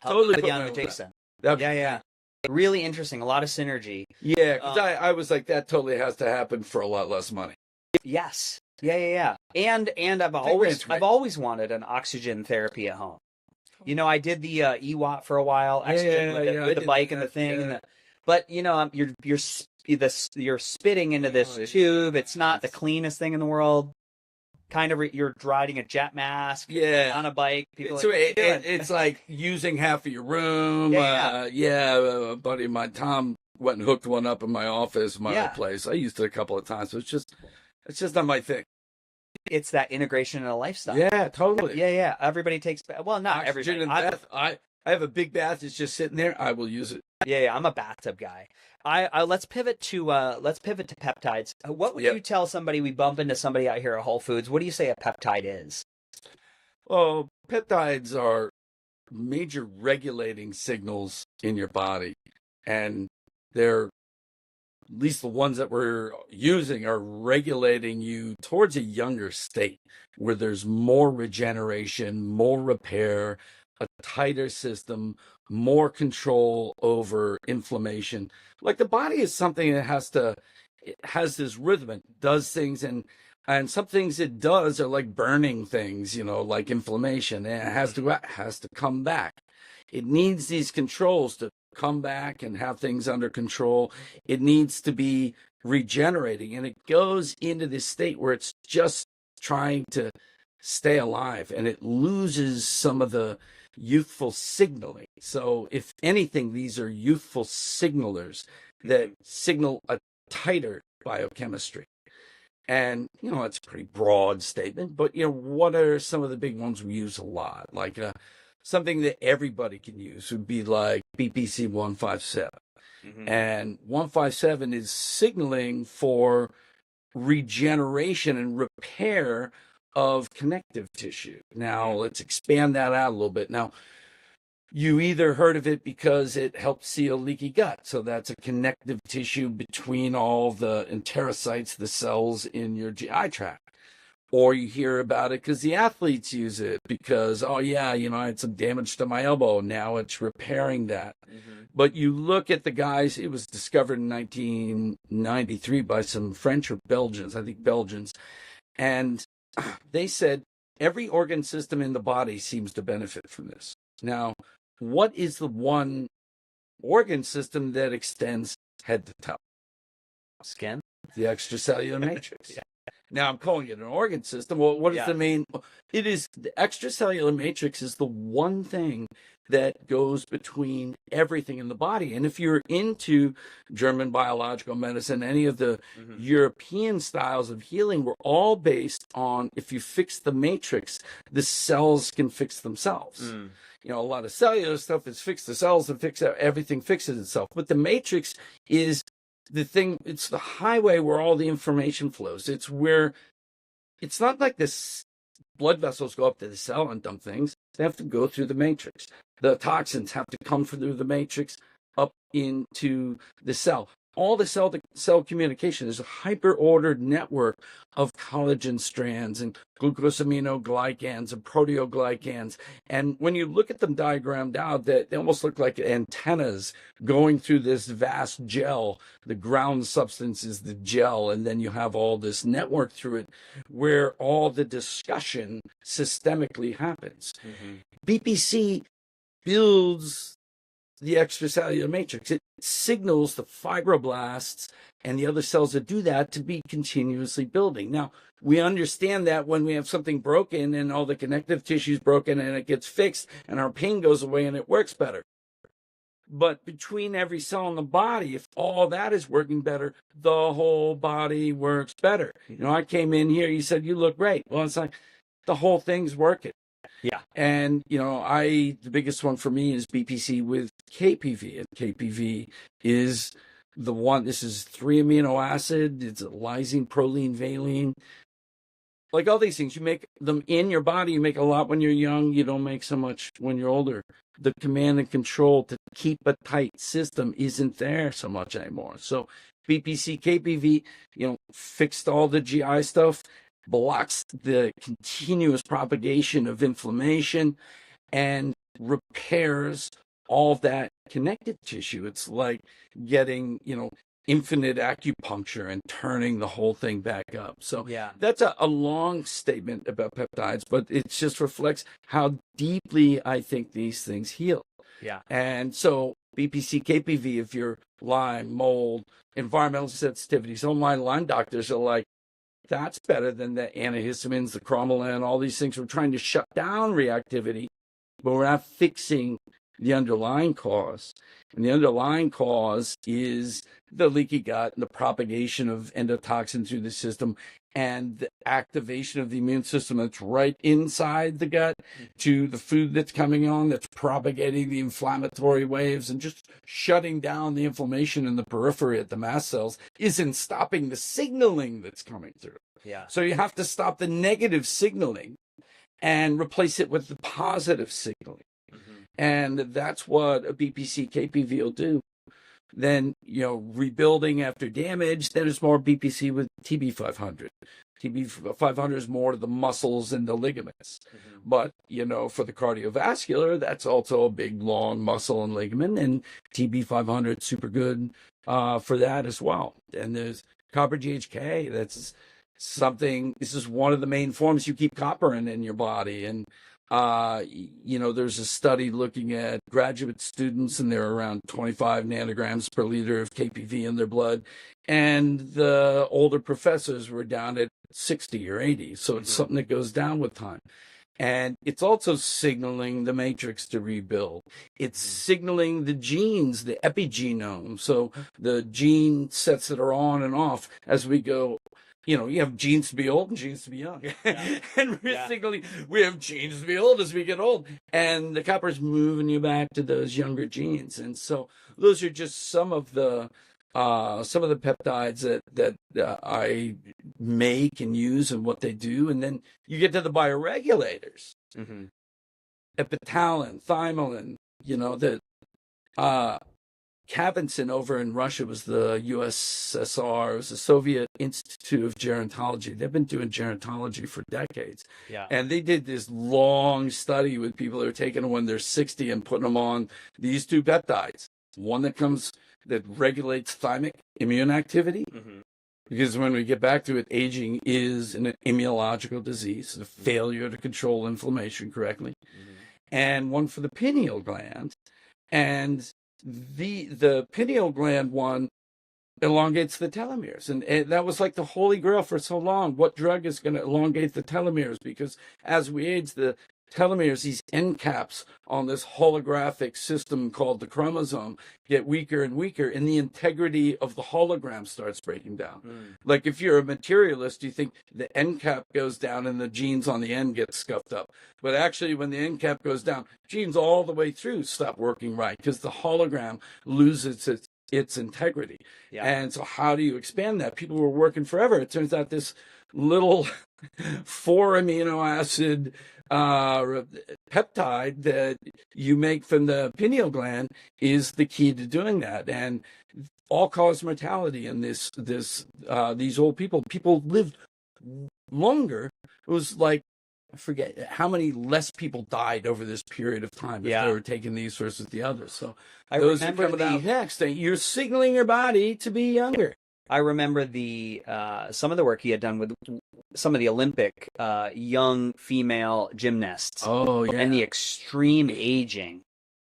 Speaker 2: Totally
Speaker 1: put you on with Jason.
Speaker 2: That'd
Speaker 1: Yeah. Really interesting. A lot of synergy.
Speaker 2: Yeah, because I was like, that totally has to happen for a lot less money.
Speaker 1: Yes. Yeah. And I've always wanted an oxygen therapy at home. I did the EWAT for a while, with the bike and the thing.
Speaker 2: Yeah.
Speaker 1: But you're spitting into this tube. It's not the cleanest thing in the world. Kind of, you're riding a jet mask on a bike. People
Speaker 2: it's like using half of your room. A buddy of mine, Tom, went and hooked one up in my office, my old place. I used it a couple of times. So it's just not my thing.
Speaker 1: It's that integration in a lifestyle.
Speaker 2: Yeah, totally.
Speaker 1: Yeah. Everybody takes, well, not
Speaker 2: oxygen
Speaker 1: everybody.
Speaker 2: in bath. I have a big bath. It's just sitting there. I will use it.
Speaker 1: Yeah. I'm a bathtub guy. Let's pivot to peptides. What would you tell somebody? We bump into somebody out here at Whole Foods. What do you say a peptide is?
Speaker 2: Well, peptides are major regulating signals in your body, and they're, at least the ones that we're using, are regulating you towards a younger state where there's more regeneration, more repair, a tighter system, more control over inflammation. Like, the body is something that it has this rhythm. It does things, and some things it does are like burning things, like inflammation, and it has to come back. It needs these controls to come back and have things under control. It needs to be regenerating, and it goes into this state where it's just trying to stay alive, and it loses some of the youthful signaling. So if anything, these are youthful signalers that signal a tighter biochemistry. And, it's a pretty broad statement, but, what are some of the big ones we use a lot? Like something that everybody can use would be like BPC-157. Mm-hmm. And 157 is signaling for regeneration and repair of connective tissue. Now, let's expand that out a little bit. Now, you either heard of it because it helps seal leaky gut. So that's a connective tissue between all the enterocytes, the cells in your GI tract. Or you hear about it because the athletes use it because, I had some damage to my elbow. Now it's repairing that. Mm-hmm. But you look at the guys, it was discovered in 1993 by some French or Belgians, I think Belgians. And they said every organ system in the body seems to benefit from this. Now, what is the one organ system that extends head to toe?
Speaker 1: Skin?
Speaker 2: The extracellular matrix. Yeah. Now, I'm calling it an organ system. Well, what does it mean? It is, the extracellular matrix is the one thing that goes between everything in the body. And if you're into German biological medicine, any of the European styles of healing were all based on, if you fix the matrix, the cells can fix themselves. A lot of cellular stuff is fix the cells and everything fixes itself. But the matrix is the thing, it's the highway where all the information flows. It's not like this blood vessels go up to the cell and dump things. They have to go through the matrix. The toxins have to come through the matrix up into the cell. all the cell-to-cell communication. There's a hyper-ordered network of collagen strands and glucosaminoglycans and proteoglycans. And when you look at them diagrammed out, they almost look like antennas going through this vast gel. The ground substance is the gel, and then you have all this network through it where all the discussion systemically happens. BPC builds the extracellular matrix. It signals the fibroblasts and the other cells that do that to be continuously building. Now, we understand that when we have something broken and all the connective tissue is broken and it gets fixed and our pain goes away and it works better. But between every cell in the body, if all that is working better, the whole body works better. You know, I came in here, you said, you look great. Well, it's like the whole thing's working.
Speaker 1: Yeah.
Speaker 2: And, you know, the biggest one for me is BPC with KPV. And KPV is the one, this is 3 amino acid. It's lysine, proline, valine. Like all these things, you make them in your body. You make a lot when you're young. You don't make so much when you're older. The command and control to keep a tight system isn't there so much anymore. So BPC, KPV, you know, fixed all the GI stuff, blocks the continuous propagation of inflammation and repairs all that connective tissue. It's like getting, you know, infinite acupuncture and turning the whole thing back up. So that's a long statement about peptides, but it just reflects how deeply I think these things heal.
Speaker 1: Yeah.
Speaker 2: And so BPC, KPV, if you're Lyme, mold, environmental sensitivity, some of my Lyme doctors are like, that's better than the antihistamines, the cromolyn, all these things. We're trying to shut down reactivity, but we're not fixing the underlying cause. And the underlying cause is the leaky gut and the propagation of endotoxin through the system and the activation of the immune system that's right inside the gut to the food that's coming on, that's propagating the inflammatory waves and just shutting down the inflammation in the periphery at the mast cells isn't stopping the signaling that's coming through.
Speaker 1: Yeah.
Speaker 2: So you have to stop the negative signaling and replace it with the positive signaling. And that's what a BPC KPV will do. Then, you know, rebuilding after damage, then it's more BPC with TB500. TB500 is more to the muscles and the ligaments. But, you know, for the cardiovascular, that's also a big, long muscle and ligament. And TB500 is super good for that as well. And there's copper GHK. That's something, this is one of the main forms you keep copper in your body. And you know, there's a study looking at graduate students, and they're around 25 nanograms per liter of KPV in their blood. And the older professors were down at 60 or 80. So it's something that goes down with time. And it's also signaling the matrix to rebuild. It's signaling the genes, the epigenome. So the gene sets that are on and off as we go. You know, you have genes to be old and genes to be young. And we're signaling we have genes to be old as we get old. And the copper's moving you back to those younger genes. And so those are just some of the peptides that I make and use and what they do. And then you get to the bioregulators. Epitalin, thymolin, you know, the Kavinson over in Russia was the USSR. It was the Soviet Institute of Gerontology. They've been doing gerontology for decades. And they did this long study with people that are taking them when they're 60 and putting them on these two peptides. One that regulates thymic immune activity. Because when we get back to it, aging is an immunological disease, a failure to control inflammation correctly. And one for the pineal gland. And the pineal gland one elongates the telomeres. And that was like the holy grail for so long. What drug is going to elongate the telomeres? Because as we age, the telomeres, these end caps on this holographic system called the chromosome, get weaker and weaker, and the integrity of the hologram starts breaking down. Like if you're a materialist, you think the end cap goes down and the genes on the end get scuffed up. But actually, when the end cap goes down, genes all the way through stop working right because the hologram loses its integrity. And so how do you expand that? People were working forever. It turns out this little 4 amino acid peptide that you make from the pineal gland is the key to doing that. And all-cause mortality in these old people lived longer. It was like, I forget how many less people died over this period of time if they were taking these versus the others. So those are coming out next. You're signaling your body to be younger.
Speaker 1: I remember some of the work he had done with some of the Olympic young female gymnasts.
Speaker 2: Oh, yeah.
Speaker 1: And the extreme aging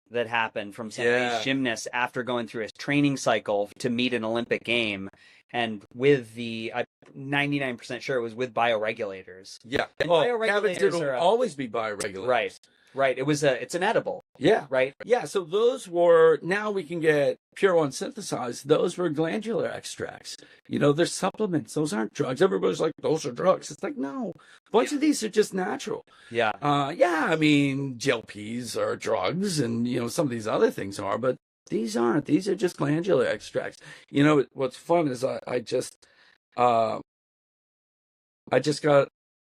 Speaker 1: that happened from some of these gymnasts after going through a training cycle to meet an Olympic game. And with I'm 99% sure it was with bioregulators.
Speaker 2: Yeah.
Speaker 1: And bioregulators
Speaker 2: will always be bioregulators.
Speaker 1: Right. Right. It's an edible.
Speaker 2: Yeah.
Speaker 1: Right.
Speaker 2: Yeah. So those were, now we can get pure one synthesized. Those were glandular extracts. They're supplements. Those aren't drugs. Everybody's like, those are drugs. It's like, no, a bunch of these are just natural.
Speaker 1: Yeah.
Speaker 2: I mean, GLPs are drugs and, some of these other things are, but these aren't. These are just glandular extracts. What's fun is I just got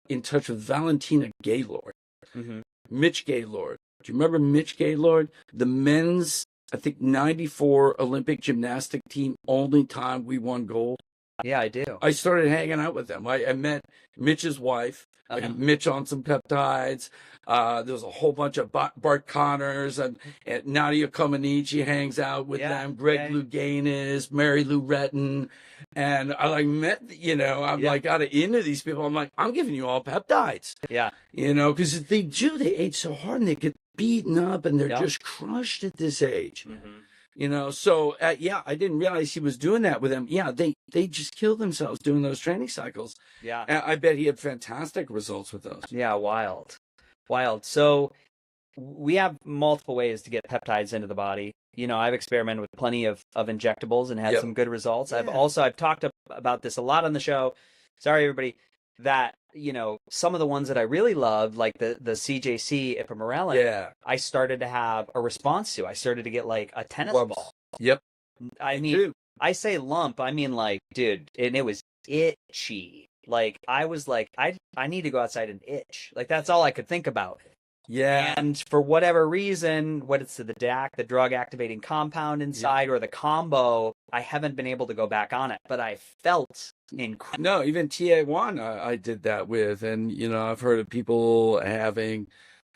Speaker 2: in touch with Valentina Gaylord.
Speaker 1: Mm-hmm.
Speaker 2: Mitch Gaylord. Do you remember Mitch Gaylord? The men's, I think, 94 Olympic gymnastic team, only time we won gold.
Speaker 1: Yeah, I do.
Speaker 2: I started hanging out with them. I met Mitch's wife. I got Mitch on some peptides. There was a whole bunch of Bart Connors and Nadia Comaneci hangs out with them. Greg Louganis, Mary Lou Retton. And I met, I'm got into these people. I'm like, I'm giving you all peptides.
Speaker 1: Yeah.
Speaker 2: Because they age so hard and they get beaten up and they're just crushed at this age.
Speaker 1: Mm-hmm.
Speaker 2: So I didn't realize he was doing that with them. Yeah, they just kill themselves doing those training cycles.
Speaker 1: Yeah.
Speaker 2: And I bet he had fantastic results with those.
Speaker 1: Yeah, wild. So we have multiple ways to get peptides into the body. I've experimented with plenty of injectables and had some good results.
Speaker 2: Yeah.
Speaker 1: I've talked about this a lot on the show. Sorry, everybody, that, some of the ones that I really loved, like the CJC ipamorelin, I started to have a response to. I started to get like a tennis ball.
Speaker 2: Yep.
Speaker 1: I mean, I say lump, I mean like, dude, and it was itchy. Like, I was like, I need to go outside and itch. Like, that's all I could think about.
Speaker 2: Yeah.
Speaker 1: And for whatever reason, what it's the DAC, the drug activating compound inside, or the combo, I haven't been able to go back on it, but I felt incredible.
Speaker 2: No, even TA1 I did that with. And, I've heard of people having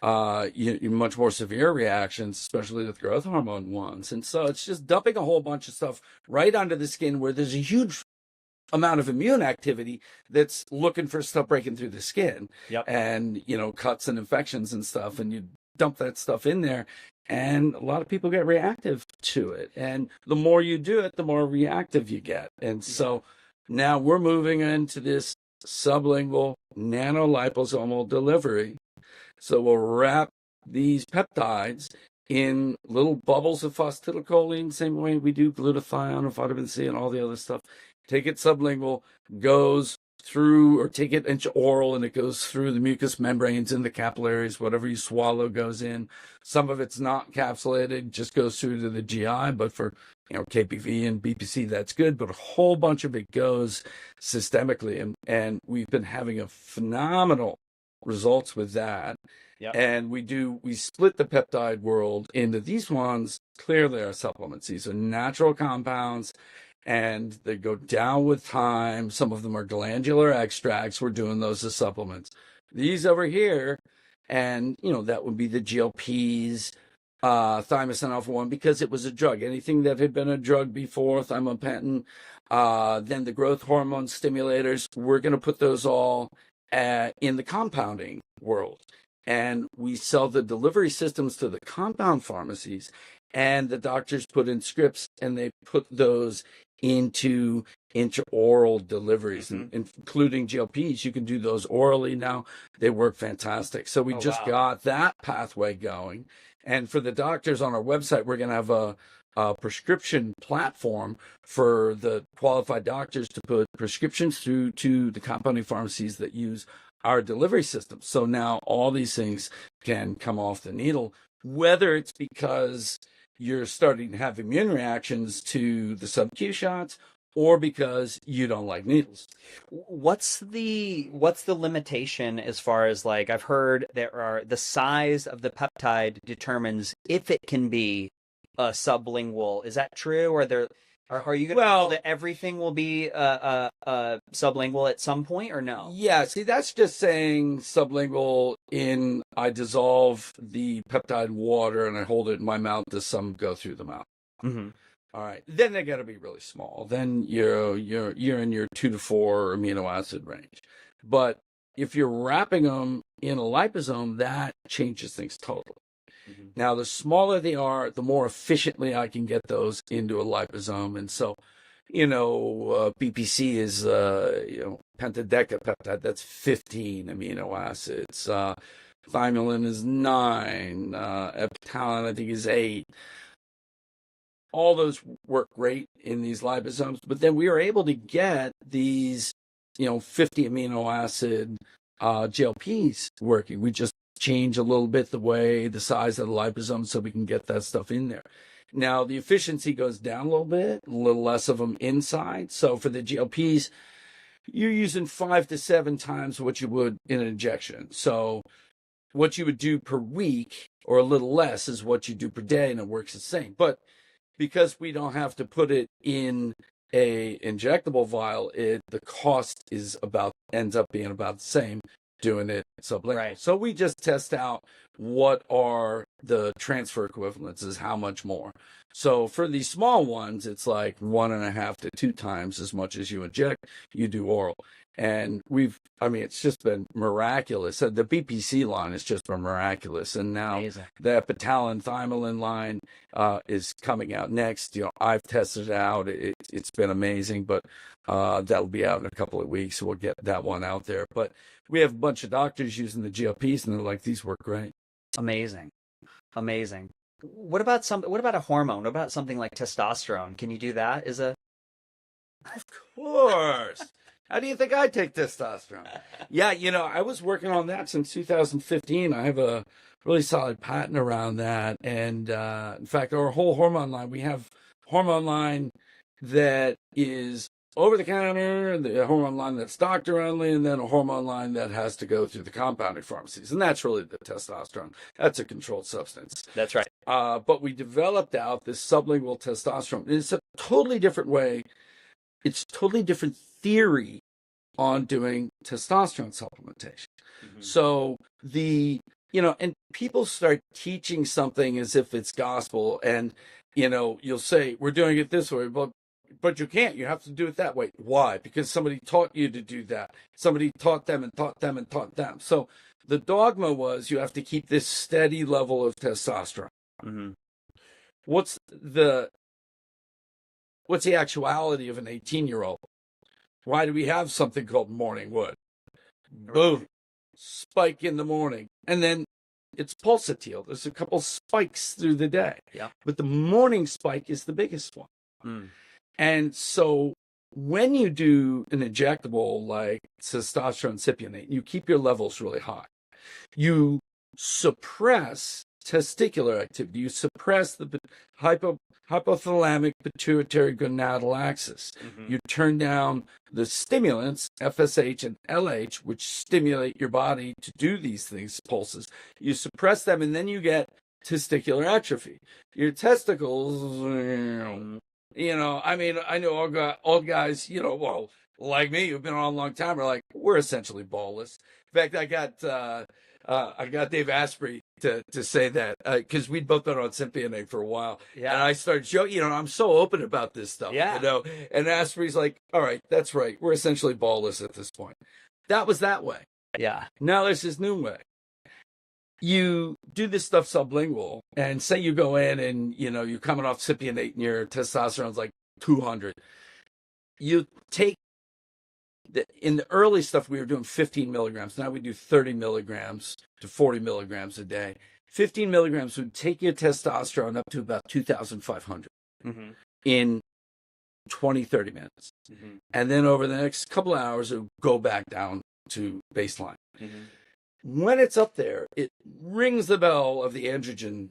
Speaker 2: much more severe reactions, especially with growth hormone ones. And so it's just dumping a whole bunch of stuff right under the skin where there's a huge amount of immune activity that's looking for stuff breaking through the skin.
Speaker 1: Yep.
Speaker 2: And, cuts and infections and stuff. And you dump that stuff in there. And a lot of people get reactive to it. And the more you do it, the more reactive you get. And so now we're moving into this sublingual nano-liposomal delivery. So we'll wrap these peptides in little bubbles of phosphatidylcholine, same way we do glutathione and vitamin C and all the other stuff. Take it sublingual, goes through, or take it into oral, and it goes through the mucous membranes in the capillaries. Whatever you swallow goes in. Some of it's not encapsulated, just goes through to the GI, but for KPV and BPC, that's good. But a whole bunch of it goes systemically, and we've been having a phenomenal results with that.
Speaker 1: Yep.
Speaker 2: And we split the peptide world into these ones. Clearly are supplements. These are natural compounds, and they go down with time. Some of them are glandular extracts. We're doing those as supplements. These over here, and that would be the GLPs, thymosin alpha-1, because it was a drug. Anything that had been a drug before, thimepentin, then the growth hormone stimulators, we're going to put those all in the compounding world. And we sell the delivery systems to the compound pharmacies, and the doctors put in scripts, and they put those into intraoral deliveries, including GLPs. You can do those orally now. They work fantastic. So we got that pathway going. And for the doctors on our website, we're going to have a prescription platform for the qualified doctors to put prescriptions through to the compounding pharmacies that use our delivery system. So now all these things can come off the needle, whether it's because you're starting to have immune reactions to the sub-Q shots, or because you don't like needles.
Speaker 1: What's the limitation as far as, like, I've heard the size of the peptide determines if it can be a sublingual. Is that true? Or are you going to feel that everything will be sublingual at some point, or no?
Speaker 2: Yeah, see, that's just saying sublingual I dissolve the peptide in water and I hold it in my mouth, does some go through the mouth.
Speaker 1: Mm-hmm.
Speaker 2: All right, then they got to be really small. Then you're in your 2 to 4 amino acid range. But if you're wrapping them in a liposome, that changes things totally. Mm-hmm. Now, the smaller they are, the more efficiently I can get those into a liposome. And so, BPC is, pentadecapeptide. That's 15 amino acids. Thymolin is 9. Eptalin, I think, is 8. All those work great in these liposomes. But then we are able to get these, 50 amino acid GLPs working. We just change a little bit the size of the liposome so we can get that stuff in there. Now, the efficiency goes down a little less of them inside. So for the GLPs, you're using 5 to 7 times what you would in an injection. So what you would do per week or a little less is what you do per day, and it works the same. But because we don't have to put it in a injectable vial, the cost ends up being about the same doing it sublingual. Right. So we just test out what are the transfer equivalents, is how much more. So for these small ones, it's like 1.5 to 2 times as much as you inject, you do oral. And it's just been miraculous. So the BPC line has just been miraculous. And now the Eptalin Thymolin line is coming out next. I've tested it out. It's been amazing, but that'll be out in a couple of weeks. So we'll get that one out there. But we have a bunch of doctors using the GLPs, and they're like, these work great.
Speaker 1: Amazing. What about a hormone? What about something like testosterone? Can you do that? Of
Speaker 2: course. How do you think I take testosterone? Yeah, I was working on that since 2015. I have a really solid patent around that. And in fact, our whole hormone line, we have hormone line that is over the counter, the hormone line that's doctor only, and then a hormone line that has to go through the compounding pharmacies. And that's really the testosterone. That's a controlled substance.
Speaker 1: That's right.
Speaker 2: But we developed out this sublingual testosterone. It's a totally different way. It's totally different theory on doing testosterone supplementation. Mm-hmm. So and people start teaching something as if it's gospel, and, you'll say, we're doing it this way, but you can't. You have to do it that way. Why? Because somebody taught you to do that. Somebody taught them and taught them and taught them. So the dogma was you have to keep this steady level of testosterone. Mm-hmm. What's the actuality of an 18-year-old? Why do we have something called morning wood? Boom, spike in the morning. And then it's pulsatile. There's a couple spikes through the day. Yeah. But the morning spike is the biggest one. Mm. And so when you do an injectable like testosterone cypionate, you keep your levels really high. You suppress testicular activity. You suppress the hypothalamic pituitary gonadal axis. Mm-hmm. You turn down the stimulants, FSH and LH, which stimulate your body to do these things, pulses. You suppress them, and then you get testicular atrophy. Your testicles, I know all guys, like me, who've been on a long time, are like, we're essentially ballless. In fact, I got Dave Asprey to say that because we'd both been on Cypionate for a while. Yeah. And I started joking, I'm so open about this stuff, and Asprey's like, all right, that's right. We're essentially ballless at this point. That was that way. Yeah. Now there's this new way. You do this stuff sublingual, and say you go in and, you're coming off Cypionate and your testosterone's like 200. You take in the early stuff, we were doing 15 milligrams. Now we do 30 milligrams to 40 milligrams a day. 15 milligrams would take your testosterone up to about 2,500 in 20, 30 minutes. Mm-hmm. And then over the next couple of hours, it would go back down to baseline. Mm-hmm. When it's up there, it rings the bell of the androgen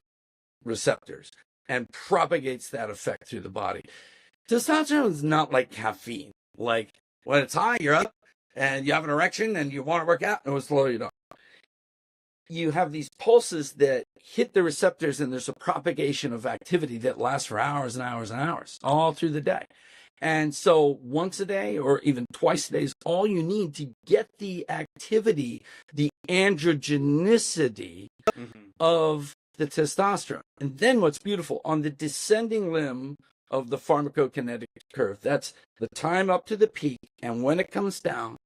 Speaker 2: receptors and propagates that effect through the body. Testosterone is not like caffeine. Like when it's high, you're up and you have an erection and you want to work out, and it will slow you down. You have these pulses that hit the receptors, and there's a propagation of activity that lasts for hours and hours and hours all through the day. And so once a day or even twice a day is all you need to get the activity, the androgenicity of the testosterone. And then what's beautiful, on the descending limb of the pharmacokinetic curve, that's the time up to the peak, and when it comes down,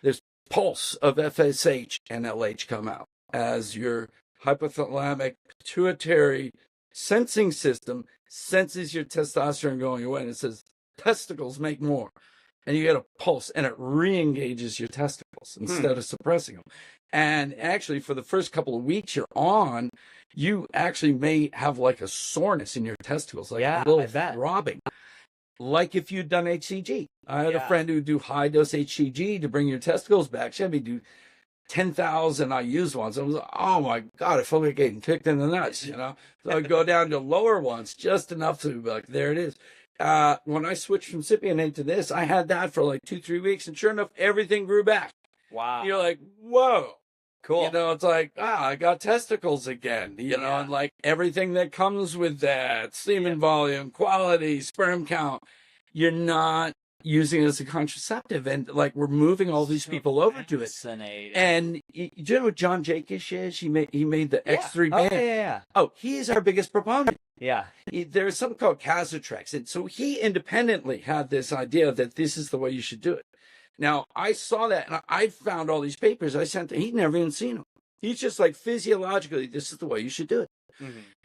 Speaker 2: there's pulse of FSH and LH come out as your hypothalamic pituitary sensing system senses your testosterone going away, and it says, testicles make more. And you get a pulse, and it re-engages your testicles instead of suppressing them. And actually, for the first couple of weeks you're on, you actually may have like a soreness in your testicles, like a little throbbing, like if you'd done HCG. I had a friend who would do high-dose HCG to bring your testicles back. She had me do 10,000. I used once. I was like, oh my God, I felt like getting kicked in the nuts, you know? So I'd go down to lower ones, just enough to be like, there it is. When I switched from Cypionate to this, I had that for like 2-3 weeks, and sure enough, everything grew back.
Speaker 1: Wow.
Speaker 2: You're like, whoa.
Speaker 1: Cool.
Speaker 2: You know, it's like, I got testicles again, you know, and like everything that comes with that, semen volume, quality, sperm count, you're not using it as a contraceptive. And like, we're moving all these people over to it. And do you know what John Jakish is? He made the X3 band. Oh, he's our biggest proponent.
Speaker 1: Yeah.
Speaker 2: There's something called Casotrex. And so he independently had this idea that this is the way you should do it. Now, I saw that, and I found all these papers I sent to him. He'd never even seen them. He's just like, physiologically, this is the way you should do it.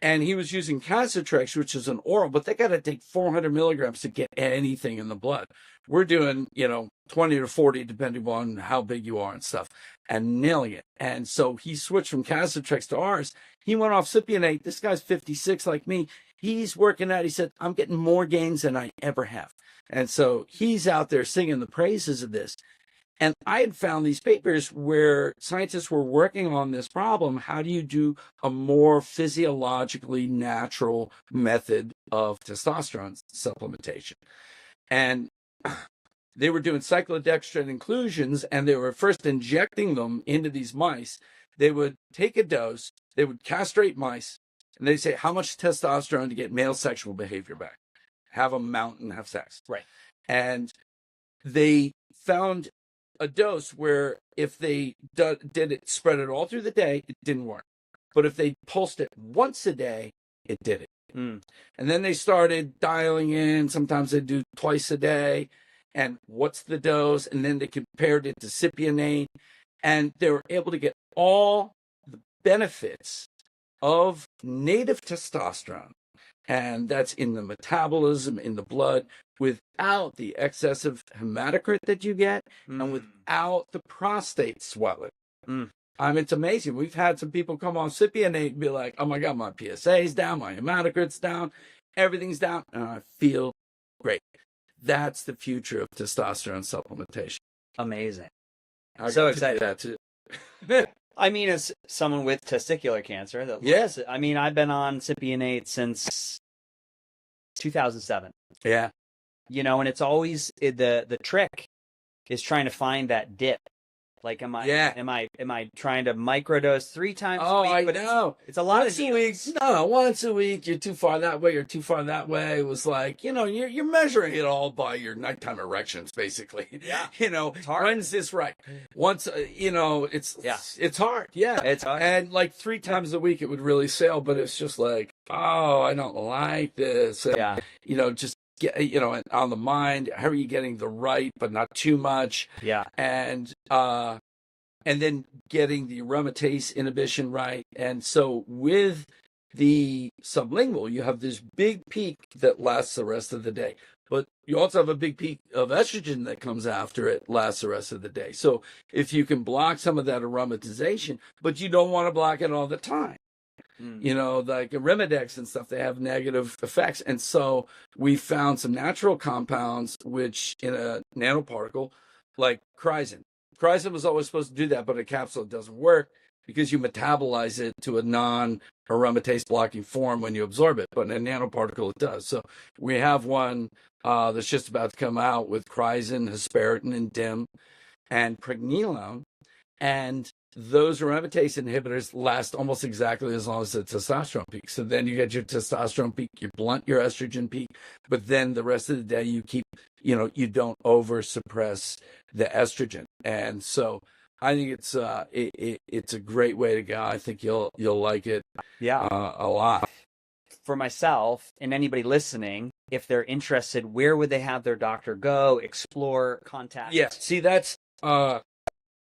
Speaker 2: And he was using Casotrex, which is an oral, but they got to take 400 milligrams to get anything in the blood. We're doing, 20 to 40, depending on how big you are and stuff, and nailing it. And so he switched from Casotrex to ours. He went off Cypionate. This guy's 56 like me. He's working out. He said, I'm getting more gains than I ever have. And so he's out there singing the praises of this. And I had found these papers where scientists were working on this problem. How do you do a more physiologically natural method of testosterone supplementation? And they were doing cyclodextrin inclusions, and they were first injecting them into these mice. They would take a dose, they would castrate mice, and they say, how much testosterone to get male sexual behavior back? Have them mount and have sex.
Speaker 1: Right.
Speaker 2: And they found a dose where if they did it, spread it all through the day, it didn't work. But if they pulsed it once a day, it did it. And then they started dialing in. Sometimes they do twice a day. And what's the dose? And then they compared it to Cypionate. And they were able to get all the benefits of native testosterone. And that's in the metabolism, in the blood, without the excessive hematocrit that you get, and without the prostate swelling. I mean, it's amazing. We've had some people come on Cypionate and be like, oh my God, my PSA's down, my hematocrit's down, everything's down, and I feel great. That's the future of testosterone supplementation.
Speaker 1: Amazing.
Speaker 2: I'm
Speaker 1: so excited.
Speaker 2: That too.
Speaker 1: I mean, as someone with testicular cancer,
Speaker 2: yes.
Speaker 1: I mean, I've been on Cypionate since 2007.
Speaker 2: Yeah.
Speaker 1: And it's always the trick is trying to find that dip. Like, am I trying to microdose 3 times a week?
Speaker 2: I know.
Speaker 1: It's a lot
Speaker 2: once a week. No, once a week. You're too far that way. You're too far that way. It was like, you're measuring it all by your nighttime erections, basically.
Speaker 1: Yeah.
Speaker 2: It's hard. When's this right? Once, it's hard. Yeah.
Speaker 1: It's hard.
Speaker 2: And like 3 times a week, it would really sail, but it's just like, oh, I don't like this. And, just get, on the mind, how are you getting the right, but not too much?
Speaker 1: Yeah.
Speaker 2: And then getting the aromatase inhibition right. And so with the sublingual, you have this big peak that lasts the rest of the day. But you also have a big peak of estrogen that comes after it, lasts the rest of the day. So if you can block some of that aromatization, but you don't want to block it all the time. Like Arimidex and stuff, they have negative effects. And so we found some natural compounds, which in a nanoparticle, like Chrysin. Chrysin was always supposed to do that, but a capsule doesn't work. because you metabolize it to a non-aromatase blocking form when you absorb it, but in a nanoparticle it does. So we have one that's just about to come out with chrysin, hesperidin, and DIM, and pregnenolone, and those aromatase inhibitors last almost exactly as long as the testosterone peak. So then you get your testosterone peak, you blunt your estrogen peak, but then the rest of the day you keep, you don't over suppress the estrogen. And so I think it's a great way to go. I think you'll like it a lot.
Speaker 1: For myself and anybody listening, if they're interested, where would they have their doctor go, explore, contact?
Speaker 2: Yeah, see, that's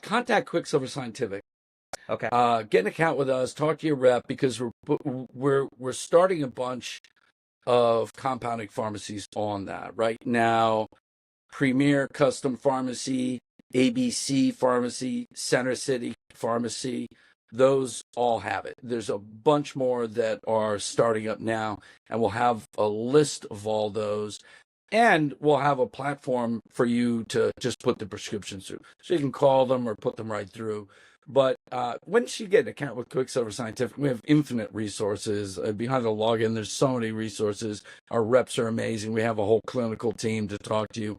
Speaker 2: contact Quicksilver Scientific.
Speaker 1: Okay.
Speaker 2: Get an account with us, talk to your rep, because we're starting a bunch of compounding pharmacies on that right now. Premier Custom Pharmacy, ABC Pharmacy, Center City Pharmacy, those all have it. There's a bunch more that are starting up now, and we'll have a list of all those. And we'll have a platform for you to just put the prescriptions through. So you can call them or put them right through. But once you get an account with Quicksilver Scientific, we have infinite resources. Behind the login, there's so many resources. Our reps are amazing. We have a whole clinical team to talk to you.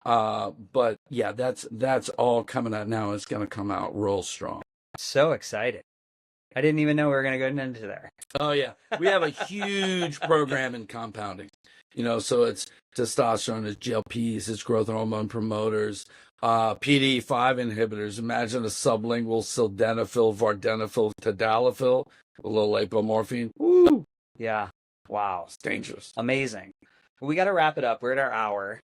Speaker 2: But yeah, that's all coming out now. It's going to come out real strong.
Speaker 1: So excited. I didn't even know we were going to go into there.
Speaker 2: Oh, yeah. We have a huge program in compounding. So it's testosterone, it's GLPs, it's growth hormone promoters, PDE5 inhibitors. Imagine a sublingual sildenafil, vardenafil, tadalafil, a little apomorphine. Woo!
Speaker 1: Yeah. Wow.
Speaker 2: It's dangerous.
Speaker 1: Amazing. We got to wrap it up. We're at our hour.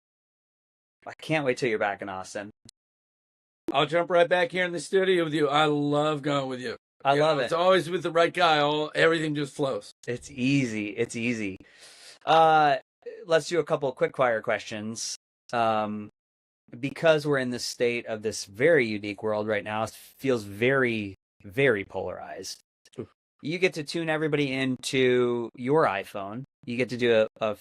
Speaker 1: I can't wait till you're back in Austin.
Speaker 2: I'll jump right back here in the studio with you. I love going with you.
Speaker 1: I love it.
Speaker 2: It's always with the right guy. Everything just flows.
Speaker 1: It's easy. It's easy. Let's do a couple of quick fire questions. Because we're in the state of this very unique world right now, it feels very, very polarized. You get to tune everybody into your iPhone. You get to do a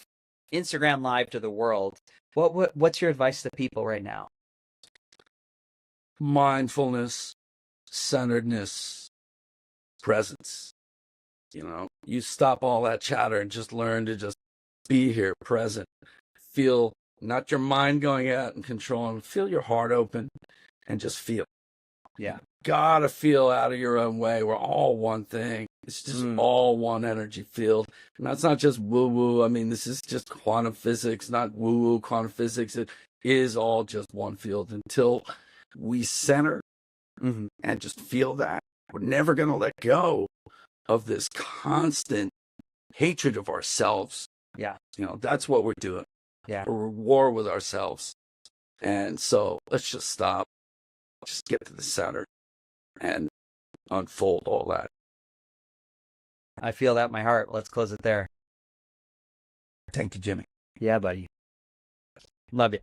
Speaker 1: Instagram live to the world. What's your advice to people right now?
Speaker 2: Mindfulness, centeredness, presence. You stop all that chatter and just learn to just be here, present. Feel not your mind going out and controlling. Feel your heart open and just feel.
Speaker 1: Yeah.
Speaker 2: Gotta feel out of your own way. We're all one thing. It's just all one energy field. And that's not just woo-woo. I mean, this is just quantum physics, not woo-woo quantum physics. It is all just one field. Until we center and just feel that, we're never going to let go of this constant hatred of ourselves.
Speaker 1: Yeah.
Speaker 2: That's what we're doing.
Speaker 1: Yeah.
Speaker 2: We're at war with ourselves. And so let's just stop, just get to the center and unfold all that.
Speaker 1: I feel that in my heart. Let's close it there.
Speaker 2: Thank you, Jimmy.
Speaker 1: Yeah, buddy. Love you.